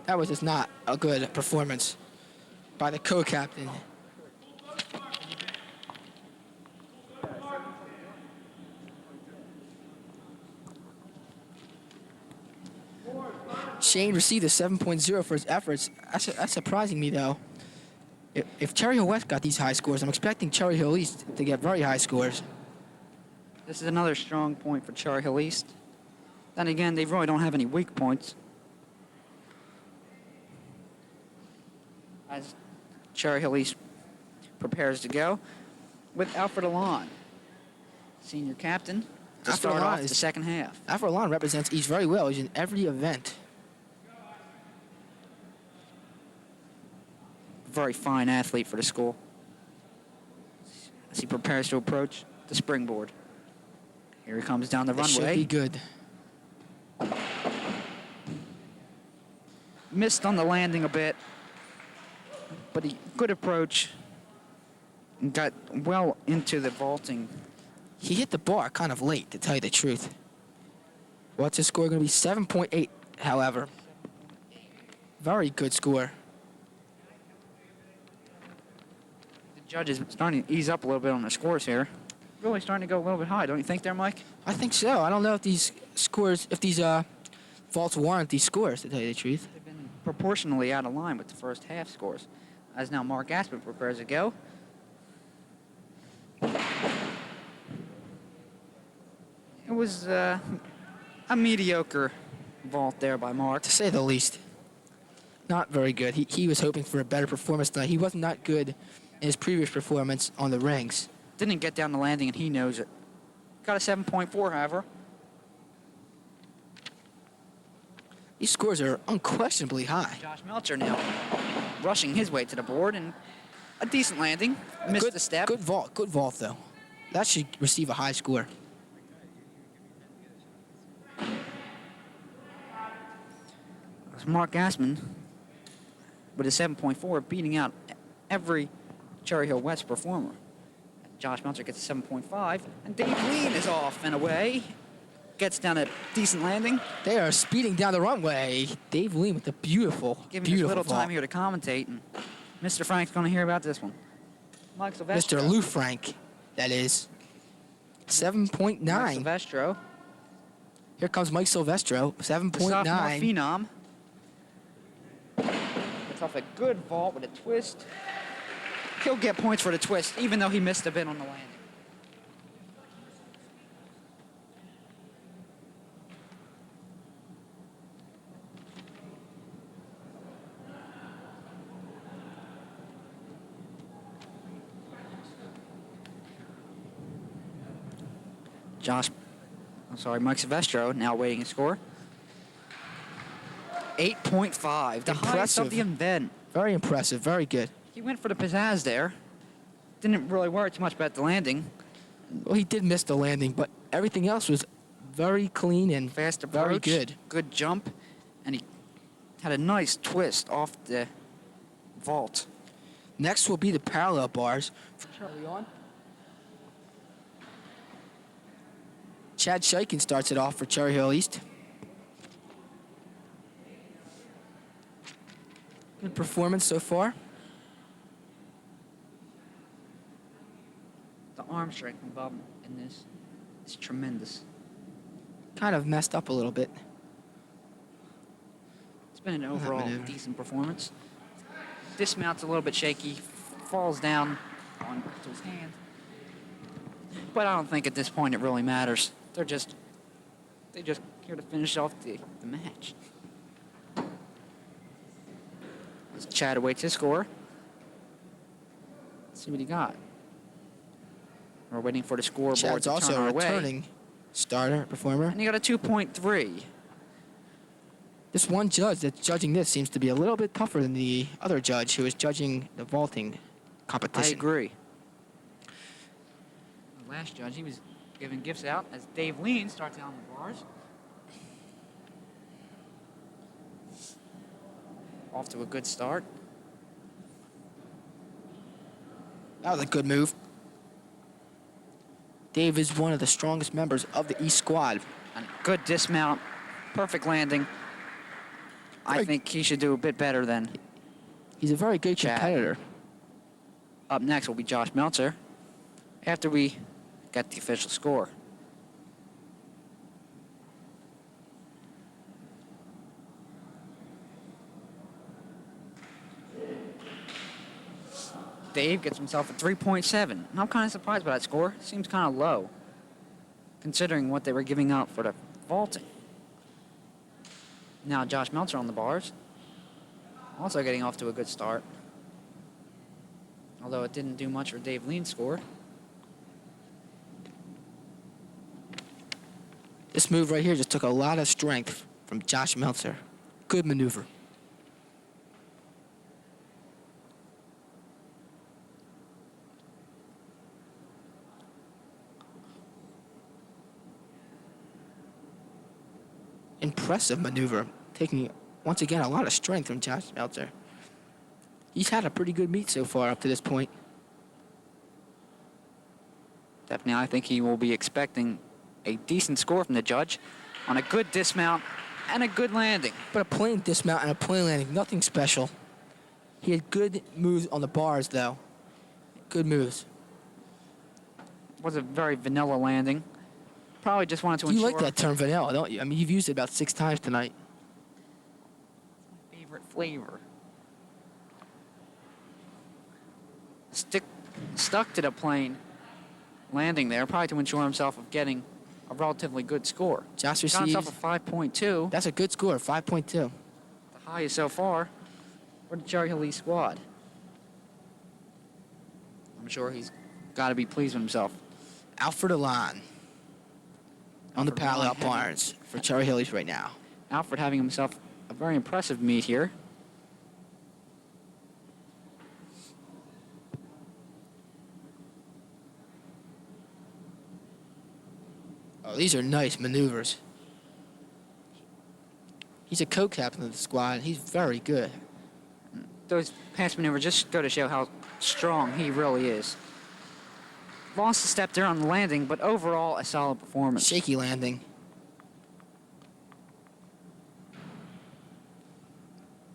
That was just not a good performance by the co-captain. Shane received a 7.0 for his efforts. That's surprising me, though. If Cherry Hill West got these high scores, I'm expecting Cherry Hill East to get very high scores. This is another strong point for Cherry Hill East. Then again, they really don't have any weak points. As Cherry Hill East prepares to go with Alfred Alon, senior captain, to Alfred start Alon off the second half. Alfred Alon represents East very well. He's in every event. Very fine athlete for the school as he prepares to approach the springboard. Here he comes down the This should runway. be good. Missed on the landing a bit, but good approach and got well into the vaulting. He hit the bar kind of late, to tell you the truth. What's his score going to be? 7.8, however. Very good score. The judges starting to ease up a little bit on their scores here. Really starting to go a little bit high, don't you think there, Mike? I think so. I don't know if these scores, if these vaults warrant these scores, to tell you the truth. They've been proportionally out of line with the first half scores. As now Mark Aspen prepares to go. It was a mediocre vault there by Mark. To say the least. Not very good. He was hoping for a better performance tonight. He wasn't that good in his previous performance on the rings. Didn't get down the landing, and he knows it. Got a 7.4, however. These scores are unquestionably high. Josh Melcher now rushing his way to the board, and a decent landing. Missed Good, the step. Good vault, though. That should receive a high score. Mark Asman with a 7.4, beating out every Cherry Hill West performer. Josh Melcher gets a 7.5, and Dave Lean is off and away. Gets down a decent landing. They are speeding down the runway. Dave Lean with a beautiful, Giving us beautiful little vault. time here to commentate, and Mr. Frank's going to hear about this one. Mike Silvestro. Mr. Lou Frank, that is. 7.9. Mike Silvestro. Here comes Mike Silvestro, The sophomore 7.9. phenom. Gets off a good vault with a twist. He'll get points for the twist, even though he missed a bit on the landing. Mike Silvestro now waiting his score. 8.5, the highest of Impressive. the event. Very impressive, very good. He went for the pizzazz there. Didn't really worry too much about the landing. Well, he did miss the landing, but everything else was very clean and Fast approach. very good. Good jump. And he had a nice twist off the vault. Next will be the parallel bars. Charlie on. Chad Scheichen starts it off for Cherry Hill East. Good performance so far. The arm strength involved in this is tremendous. Kind of messed up a little bit. It's been an overall maneuver. decent performance. Dismount's a little bit shaky, falls down on his hand. But I don't think at this point it really matters. They're just here to finish off the match. As Chad awaits his score. Let's see what he got. We're waiting for the scoreboard Chad's to also turn a our way. returning starter, performer. And he got a 2.3. This one judge that's judging this seems to be a little bit tougher than the other judge who is judging the vaulting I competition. agree. The last judge, he was giving gifts out as Dave Lean starts out on the bars. Off to a good start. That was a good move. Dave is one of the strongest members of the East squad. And good dismount. Perfect landing. I Very- think he should do a bit better than. He's a very good Chad. competitor. Up next will be Josh Meltzer after we get the official score. Dave gets himself a 3.7. And I'm kind of surprised by that score. Seems kind of low, considering what they were giving out for the vaulting. Now Josh Meltzer on the bars. Also getting off to a good start. Although it didn't do much for Dave Lean's score. This move right here just took a lot of strength from Josh Meltzer. Good maneuver. Impressive maneuver, taking, once again, a lot of strength from Josh Meltzer. He's had a pretty good meet so far up to this point. Definitely, I think he will be expecting a decent score from the judge on a good dismount and a good landing. But a plain dismount and a plain landing, nothing special. He had good moves on the bars, though. Good moves. Was a very vanilla landing. Probably just wanted to You ensure. like that term vanilla, don't you? I mean, you've used it about 6 times tonight. Favorite flavor. Stuck to the plane landing there, probably to ensure himself of getting a relatively good score. Josh Got himself receives. a 5.2, That's a good score, 5.2. the highest so far for the Cherry Hill East squad. I'm sure he's got to be pleased with himself. Alfred Alon on the Alfred parallel Alon having- bars for Cherry Hill East right now. Alfred having himself a very impressive meet here. Oh, these are nice maneuvers. He's a co-captain of the squad. He's very good. Those pass maneuvers just go to show how strong he really is. Lost a step there on the landing, but overall a solid performance. Shaky landing.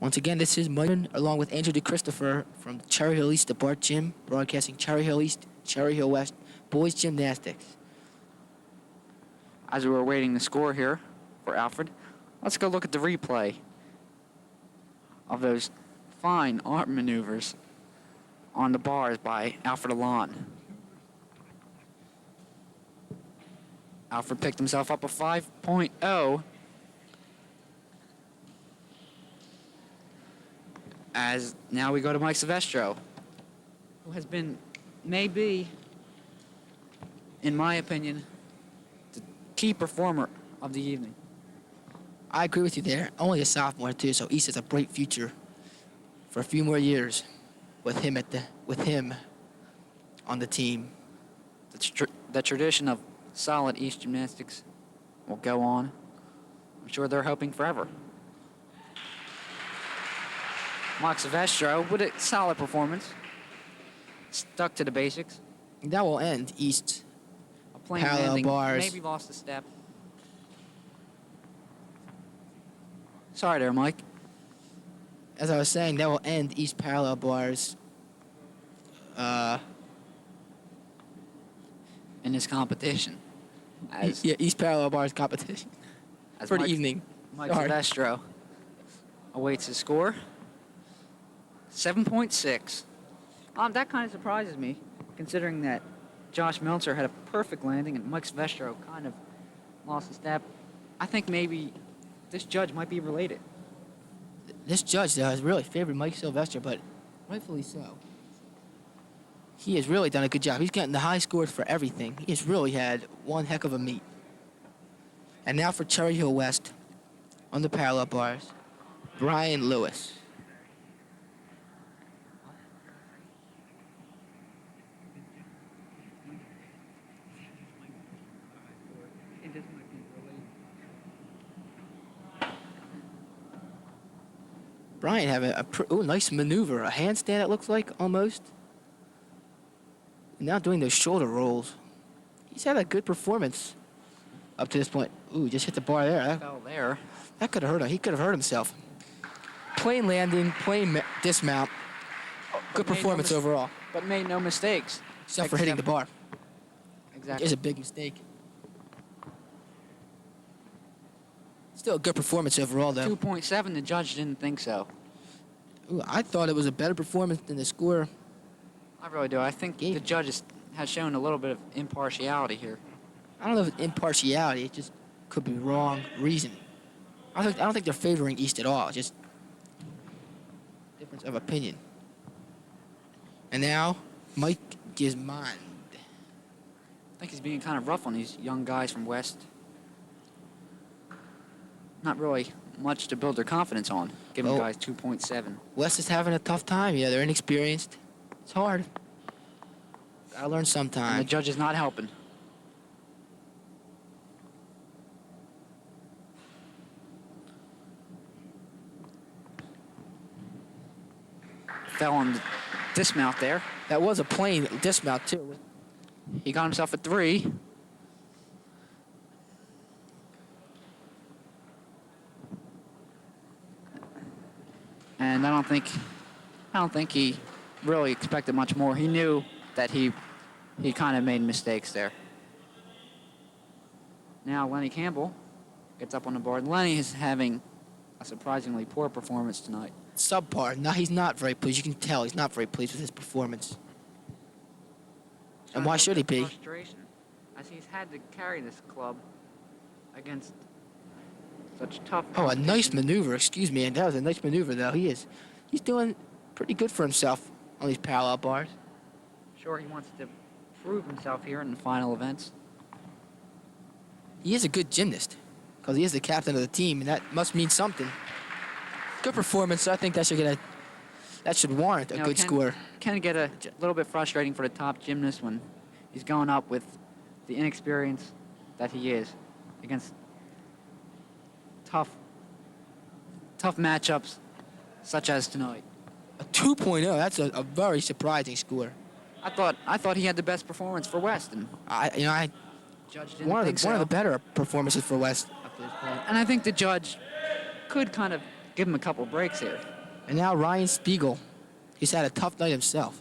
Once again, this is Mudman along with Andrew DeChristopher from Cherry Hill East, the Bart Gym, broadcasting Cherry Hill East, Cherry Hill West, Boys Gymnastics. As we were waiting the score here for Alfred, let's go look at the replay of those fine arm maneuvers on the bars by Alfred Alon. Alfred picked himself up a 5.0 as now we go to Mike Silvestro, who has been maybe, in my opinion, the key performer of the evening. I agree with you there. Only a sophomore too, so East has a bright future for a few more years with him on the team. The tradition of solid East Gymnastics will go on. I'm sure they're hoping forever. Mike Silvestro with a solid performance. Stuck to the basics. That will end East. A plain Parallel landing. bars. Maybe lost a step. Sorry there, Mike. As I was saying, that will end East parallel bars. In this competition. As, Yeah, East parallel bars competition as for Mike, the evening. Mike Sorry. Silvestro awaits his score. 7.6. That kind of surprises me, considering that Josh Meltzer had a perfect landing and Mike Silvestro kind of lost a step. I think maybe this judge might be related. This judge, though, has really favored Mike Sylvester, but rightfully so. He has really done a good job. He's getting the high scores for everything. He has really had one heck of a meet. And now for Cherry Hill West on the parallel bars, Brian Lewis. Brian having a nice maneuver, a handstand it looks like almost. And now doing those shoulder rolls. He's had a good performance up to this point. Ooh, just hit the bar there. Fell there. That could have hurt him. He could have hurt himself. Plain landing, plain dismount. Good made no performance overall. But made no mistakes. Except for hitting the bar. Exactly. It's a big mistake. Still a good performance overall, though. 2.7, the judge didn't think so. Ooh, I thought it was a better performance than the score. I really do. I think the judge has shown a little bit of impartiality here. I don't know if it's impartiality. It just could be wrong reasoning. I don't think they're favoring East at all. Just difference of opinion. And now, Mike Gizmond. I think he's being kind of rough on these young guys from West. Not really much to build their confidence on, giving guys 2.7. West is having a tough time. Yeah, they're inexperienced. It's hard. Gotta learn And sometime. the judge is not helping. Fell on the dismount there. That was a plain dismount, too. He got himself a 3. And I don't think he really expected much more. He knew that he kind of made mistakes there. Now Lenny Campbell gets up on the board. Lenny is having a surprisingly poor performance tonight. Subpar. No, he's not very pleased. You can tell he's not very pleased with his performance. And why should he be? Frustration, as he's had to carry this club against such tough. Oh, a nice competition. maneuver. Excuse me. And that was a nice maneuver, though. He's doing pretty good for himself on these parallel bars. Sure, he wants to prove himself here in the final events. He is a good gymnast because he is the captain of the team, and that must mean something. Good performance. I think that should warrant a You know, good score. Can get a little bit frustrating for the top gymnast when he's going up with the inexperience that he is against tough matchups such as tonight. A 2.0. That's a very surprising score. I thought he had the best performance for West, and I judge didn't one of think the one of so. the better performances for West up to this point. And I think the judge could kind of give him a couple breaks here. And now Ryan Spiegel. He's had a tough night himself,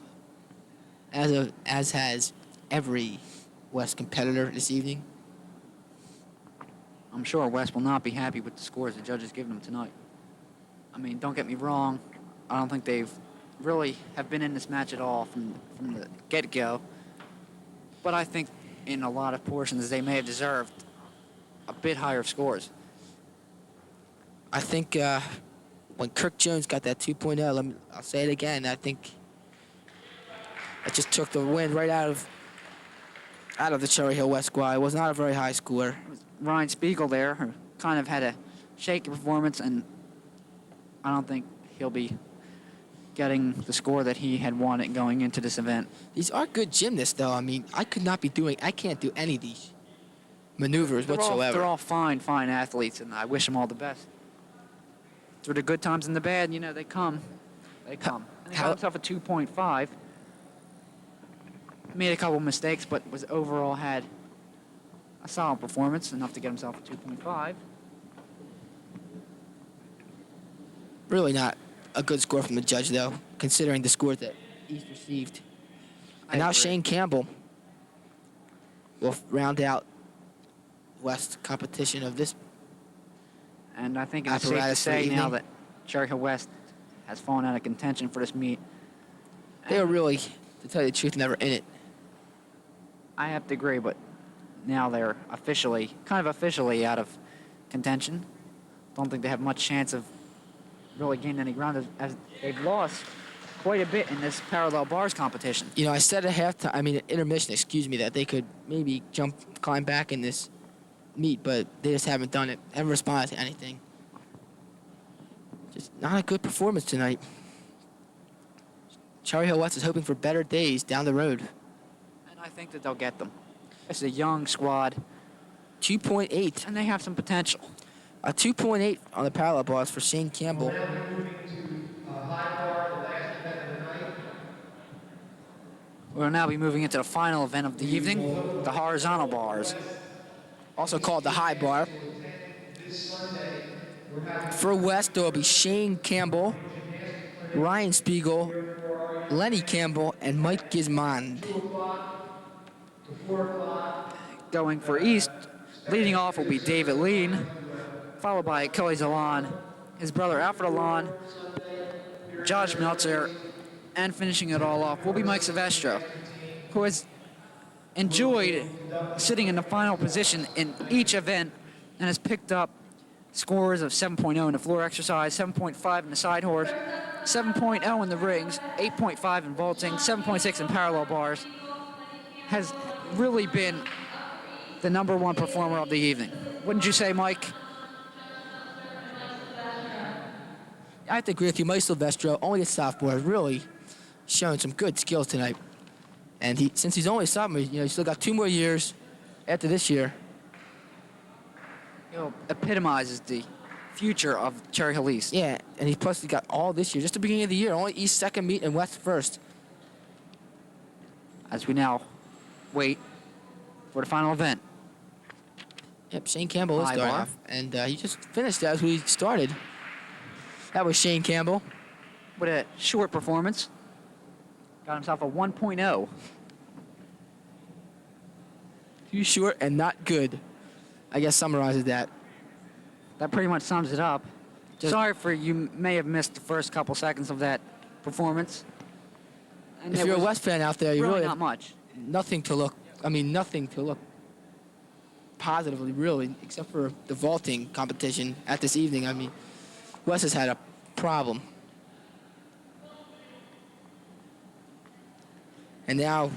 as has every West competitor this evening. I'm sure West will not be happy with the scores the judge has given him tonight. I mean, don't get me wrong. I don't think they've really have been in this match at all from the get-go. But I think in a lot of portions they may have deserved a bit higher scores. I think when Kirk Jones got that 2.0, I'll say it again. I think it just took the wind right out of the Cherry Hill West squad. It was not a very high score. Ryan Spiegel there, who kind of had a shaky performance, and I don't think he'll be getting the score that he had wanted going into this event. These are good gymnasts, though. I mean, I can't do any of these maneuvers whatsoever. They're all fine athletes, and I wish them all the best. Through the good times and the bad, they come. They come. And he how- got himself a 2.5. Made a couple mistakes, but was overall had a solid performance, enough to get himself a 2.5. Really not a good score from the judge, though, considering the score that East received. I And now agree. Shane Campbell will round out West competition of this. And I think it's safe to Apparatus for say now evening. that Cherry Hill West has fallen out of contention for this meet. They were really, to tell you the truth, never in it. I have to agree, but now they're officially out of contention. Don't think they have much chance of really gaining any ground as they've lost quite a bit in this parallel bars competition. You know, I said at halftime, at intermission, that they could maybe climb back in this meet, but they just haven't done it. Haven't responded to anything. Just not a good performance tonight. Cherry Hill West is hoping for better days down the road. And I think that they'll get them. It's a young squad, 2.8. and they have some potential. A 2.8 on the parallel bars for Shane Campbell. We'll now be moving to high bar, the last event of the night. We'll now be moving into the final event of the evening, the horizontal bars. Also called the high bar. This Sunday, we're having For West, there will be Shane Campbell, Ryan Spiegel, Lenny Campbell, and Mike Gizmond. 2 o'clock to 4 o'clock. Going for East, leading off will be David Lean, followed by Kelly Zalan, his brother Alfred Alon, Josh Meltzer, and finishing it all off will be Mike Silvestro, who has enjoyed sitting in the final position in each event and has picked up scores of 7.0 in the floor exercise, 7.5 in the side horse, 7.0 in the rings, 8.5 in vaulting, 7.6 in parallel bars. Has really been the #1 performer of the evening. Wouldn't you say, Mike? I have to agree with you. Mike Silvestro, only a sophomore, has really shown some good skills tonight. And since he's only a sophomore, he's still got 2 more years after this year. Epitomizes the future of Cherry Hill East. Yeah, and he got all this year, just the beginning of the year. Only East second meet and West first. As we now wait for the final event. Yep, Shane Campbell is High starting bar. off. And he just finished as we started. That was Shane Campbell. With a short performance. Got himself a 1.0. Too short and not good. I guess summarizes that. That pretty much sums it up. Just- Sorry for you may have missed the first couple seconds of that performance. And If it you're a was West fan out there, you really really not have much. nothing to look positively, really, except for the vaulting competition at this evening. West has had a problem. And now,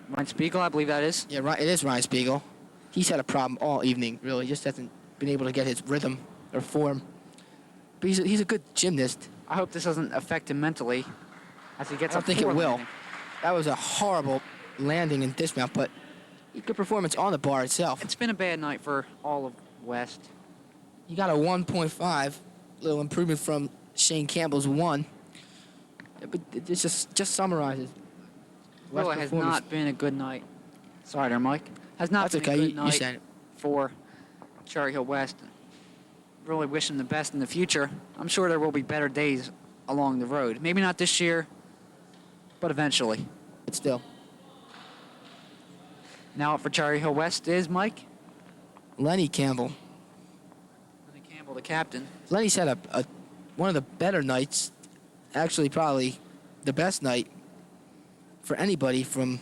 Ryan Spiegel, I believe that is. yeah, it is Ryan Spiegel. He's had a problem all evening, really. Just hasn't been able to get his rhythm or form. But he's a good gymnast. I hope this doesn't affect him mentally as he I gets don't up think it forward will. landing. That was a horrible landing and dismount, but good performance on the bar itself. It's been a bad night for all of West. He got a 1.5, little improvement from Shane Campbell's 1. Yeah, but it just summarizes. West's Really has performance. not been a good night. Sorry there, Mike. Has not That's been okay. a good You night said it. for Cherry Hill West. Really wish him the best in the future. I'm sure there will be better days along the road. Maybe not this year, but eventually. But still, Now up for Cherry Hill West is Mike. Lenny Campbell. Lenny Campbell, the captain. Lenny's had one of the better nights, actually probably the best night for anybody from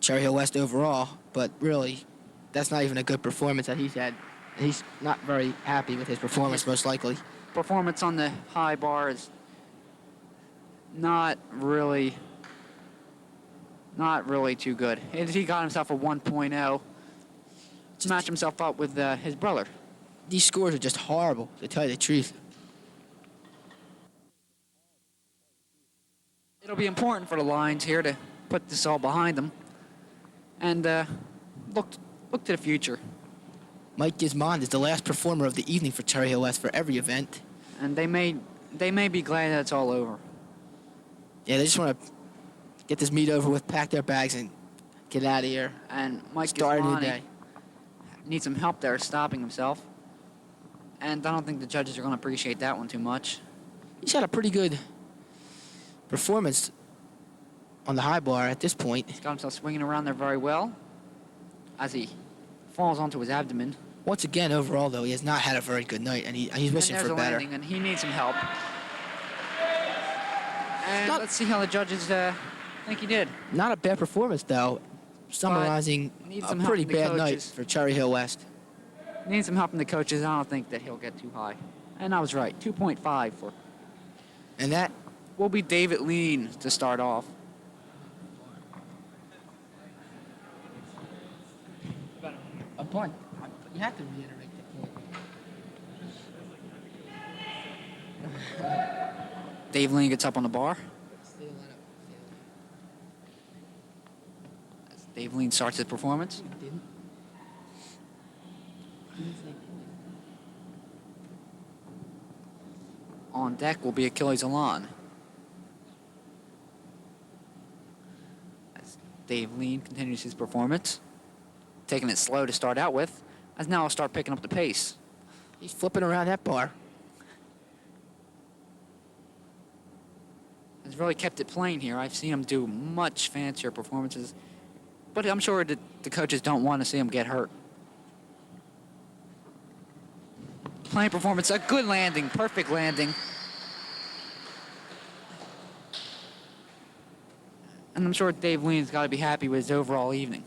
Cherry Hill West overall, but really, that's not even a good performance that he's had. He's not very happy with his performance, most likely. Performance on the high bar is not really too good. He got himself a 1.0 to match himself up with his brother. These scores are just horrible, to tell you the truth. It'll be important for the Lions here to put this all behind them and look to the future. Mike Gizmond is the last performer of the evening for Cherry Hill West for every event. And they may They may be glad that it's all over. Yeah, they just want to get this meet over with, pack their bags, and get out of here. And Mike Start a new Ghismani day. needs some help there stopping himself. And I don't think the judges are going to appreciate that one too much. He's had a pretty good performance on the high bar at this point. He's got himself swinging around there very well as he falls onto his abdomen. Once again, overall, though, he has not had a very good night, and he's wishing And there's for a better. landing, and he needs some help. And Not- let's see how the judges think he did. Not a bad performance, though, summarizing needs a some help pretty from the bad night coaches. for Cherry Hill West. Needs some help from the coaches. I don't think that he'll get too high. And I was right. 2.5 for And that, will be David Lean to start off. a punt. You have to reiterate the point. Dave Lean gets up on the bar. As Dave Lean starts his performance. On deck will be Achilles Alon. As Dave Lean continues his performance, taking it slow to start out with, as now he'll start picking up the pace. He's flipping around that bar. Has really kept it plain here. I've seen him do much fancier performances, but I'm sure that the coaches don't want to see him get hurt. Plain performance, a good landing, perfect landing. And I'm sure Dave Lean's got to be happy with his overall evening.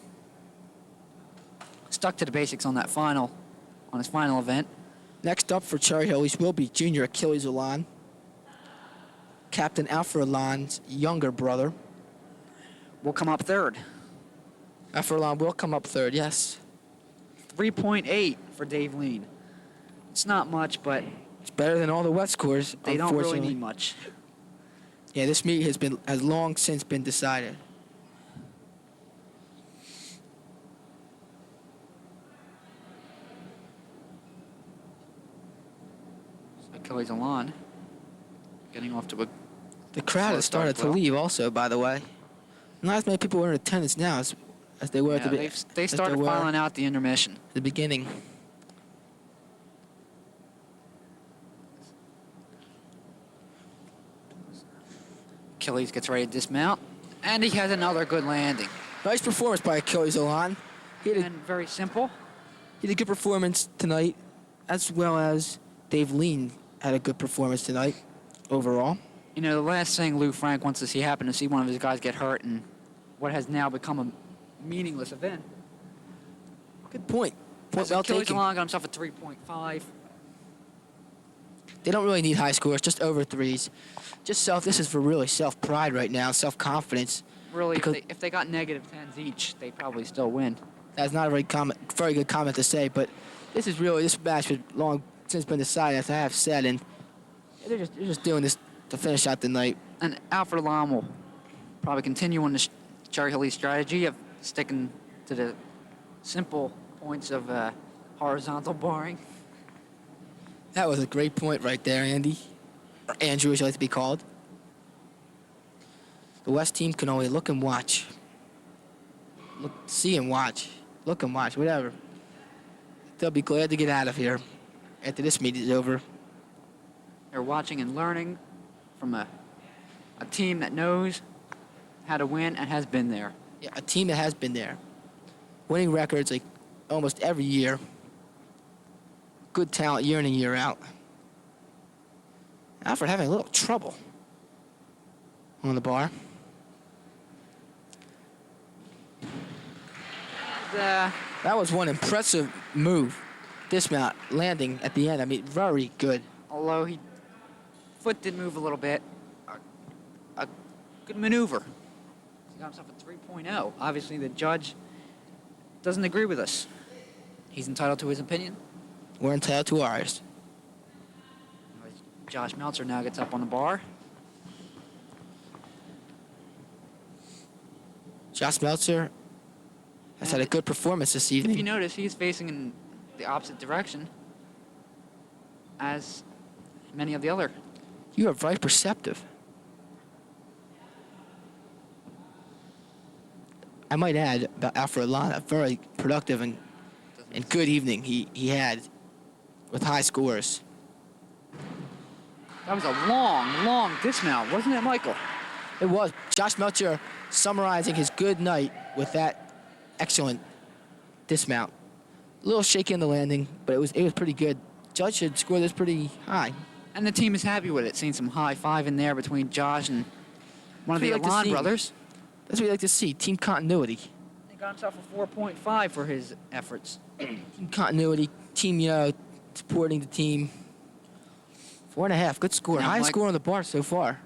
Stuck to the basics on his final event. Next up for Cherry Hill East will be junior Achilles Alon, Captain Alfred Alon's younger brother. Will come up third. Alfred Alon will come up third, yes. 3.8 for Dave Lean. It's not much, but It's better than all the West scores, they don't really unfortunately. need much. Yeah, this meet has long since been decided. Achilles Alon getting off to a The crowd has Slow start started to well. leave also, by the way. Not as many people are in attendance now as they were at yeah, the, they as started were filing out the intermission. at the beginning. Achilles gets ready to dismount, and he has another good landing. Nice performance by Achilles Alon. He had, And very simple. he had a good performance tonight, as well as Dave Lean had a good performance tonight overall. You know, the last thing Lou Frank wants to see happen is see one of his guys get hurt in what has now become a meaningless event. Good point. Point As well Achilles taken. Alon got himself a 3.5. They don't really need high scores, just over threes. This is for really self-pride right now, self-confidence. Really, Because- if they got negative 10s each, they'd probably still win. That's not a very good comment to say, but this match has long since been decided, as I have said, and they're just doing this to finish out the night. And Alfred Alon will probably continue on the Cherry Hill East strategy of sticking to the simple points of horizontal barring. That was a great point right there, Andy. Or Andrew, as you like to be called. The West team can only look and watch. See and watch. Look and watch, whatever. They'll be glad to get out of here after this meeting is over. They're watching and learning from a team that knows how to win and has been there. Yeah, a team that has been there. Winning records like almost every year. Good talent year in and year out. Alfred having a little trouble on the bar. That was one impressive move. Dismount, landing at the end. I mean, very good. Although foot did move a little bit, a good maneuver. He got himself a 3.0. Obviously, the judge doesn't agree with us. He's entitled to his opinion. We're entitled to ours. Josh Meltzer now gets up on the bar. Josh Meltzer has had a good performance this If you evening. notice, he's facing in the opposite direction as many of the other You are very perceptive. I might add about Alfred Lon, a very productive and good evening he had with high scores. That was a long dismount, wasn't it, Michael? It was. Josh Melcher summarizing his good night with that excellent dismount. A little shaky on the landing, but it was pretty good. Judge should score this pretty high. And the team is happy with it, seeing some high five in there between Josh and one of the That's what we like to Alon see. brothers. That's what we like to see, team continuity. He got himself a 4.5 for his efforts. Team continuity, team, supporting the team. 4.5, good score. Now, Highest Mike- score on the bar so far.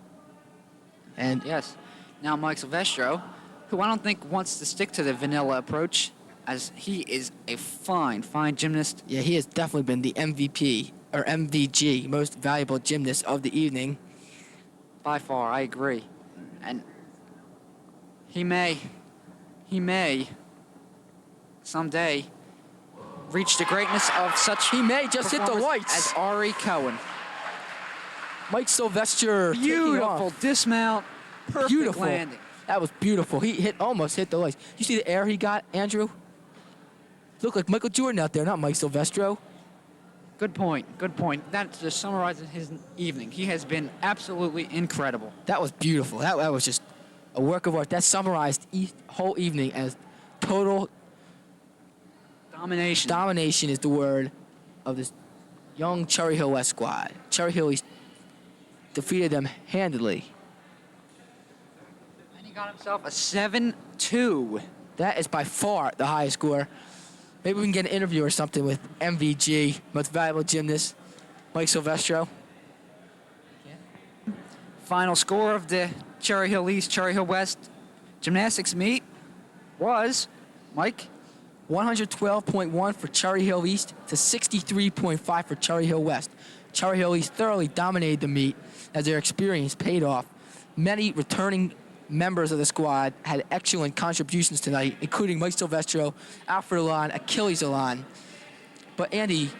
And Yes. Now Mike Silvestro, who I don't think wants to stick to the vanilla approach, as he is a fine gymnast. yeah, he has definitely been the MVP, or MVG, most valuable gymnast of the evening. By far, I agree. And he may someday reach the greatness of such He may just hit the performers lights. as Ari Cohen. Mike Sylvester taking Beautiful off. dismount, perfect Beautiful. landing. That was beautiful. He almost hit the lights. You see the air he got, Andrew? Looked like Michael Jordan out there, not Mike Silvestro. Good point. That just summarizes his evening. He has been absolutely incredible. That was beautiful. That was just a work of art. That summarized whole evening as total Domination. domination is the word of this young Cherry Hill West squad. Cherry Hill East defeated them handily. And he got himself a 7-2. That is by far the highest score. Maybe we can get an interview or something with MVG, most valuable gymnast, Mike Silvestro. Final score of the Cherry Hill East, Cherry Hill West gymnastics meet was, Mike? 112.1 for Cherry Hill East to 63.5 for Cherry Hill West. Cherry Hill East thoroughly dominated the meet as their experience paid off. Many returning members of the squad had excellent contributions tonight, including Mike Silvestro, Alfred Alon, Achilles Alon. But Andy,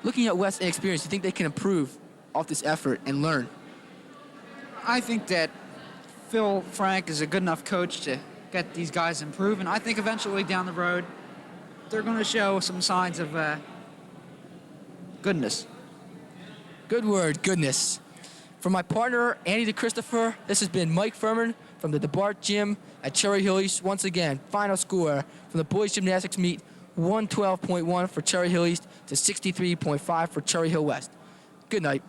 looking at West's experience, do you think they can improve off this effort and learn? I think that Phil Frank is a good enough coach to get these guys improved, and I think eventually down the road they're going to show some signs of goodness. Good word, goodness. For my partner, Andy DeChristopher, this has been Mike Furman from the DeBart Gym at Cherry Hill East. Once again, final score from the boys gymnastics meet, 112.1 for Cherry Hill East to 63.5 for Cherry Hill West. Good night.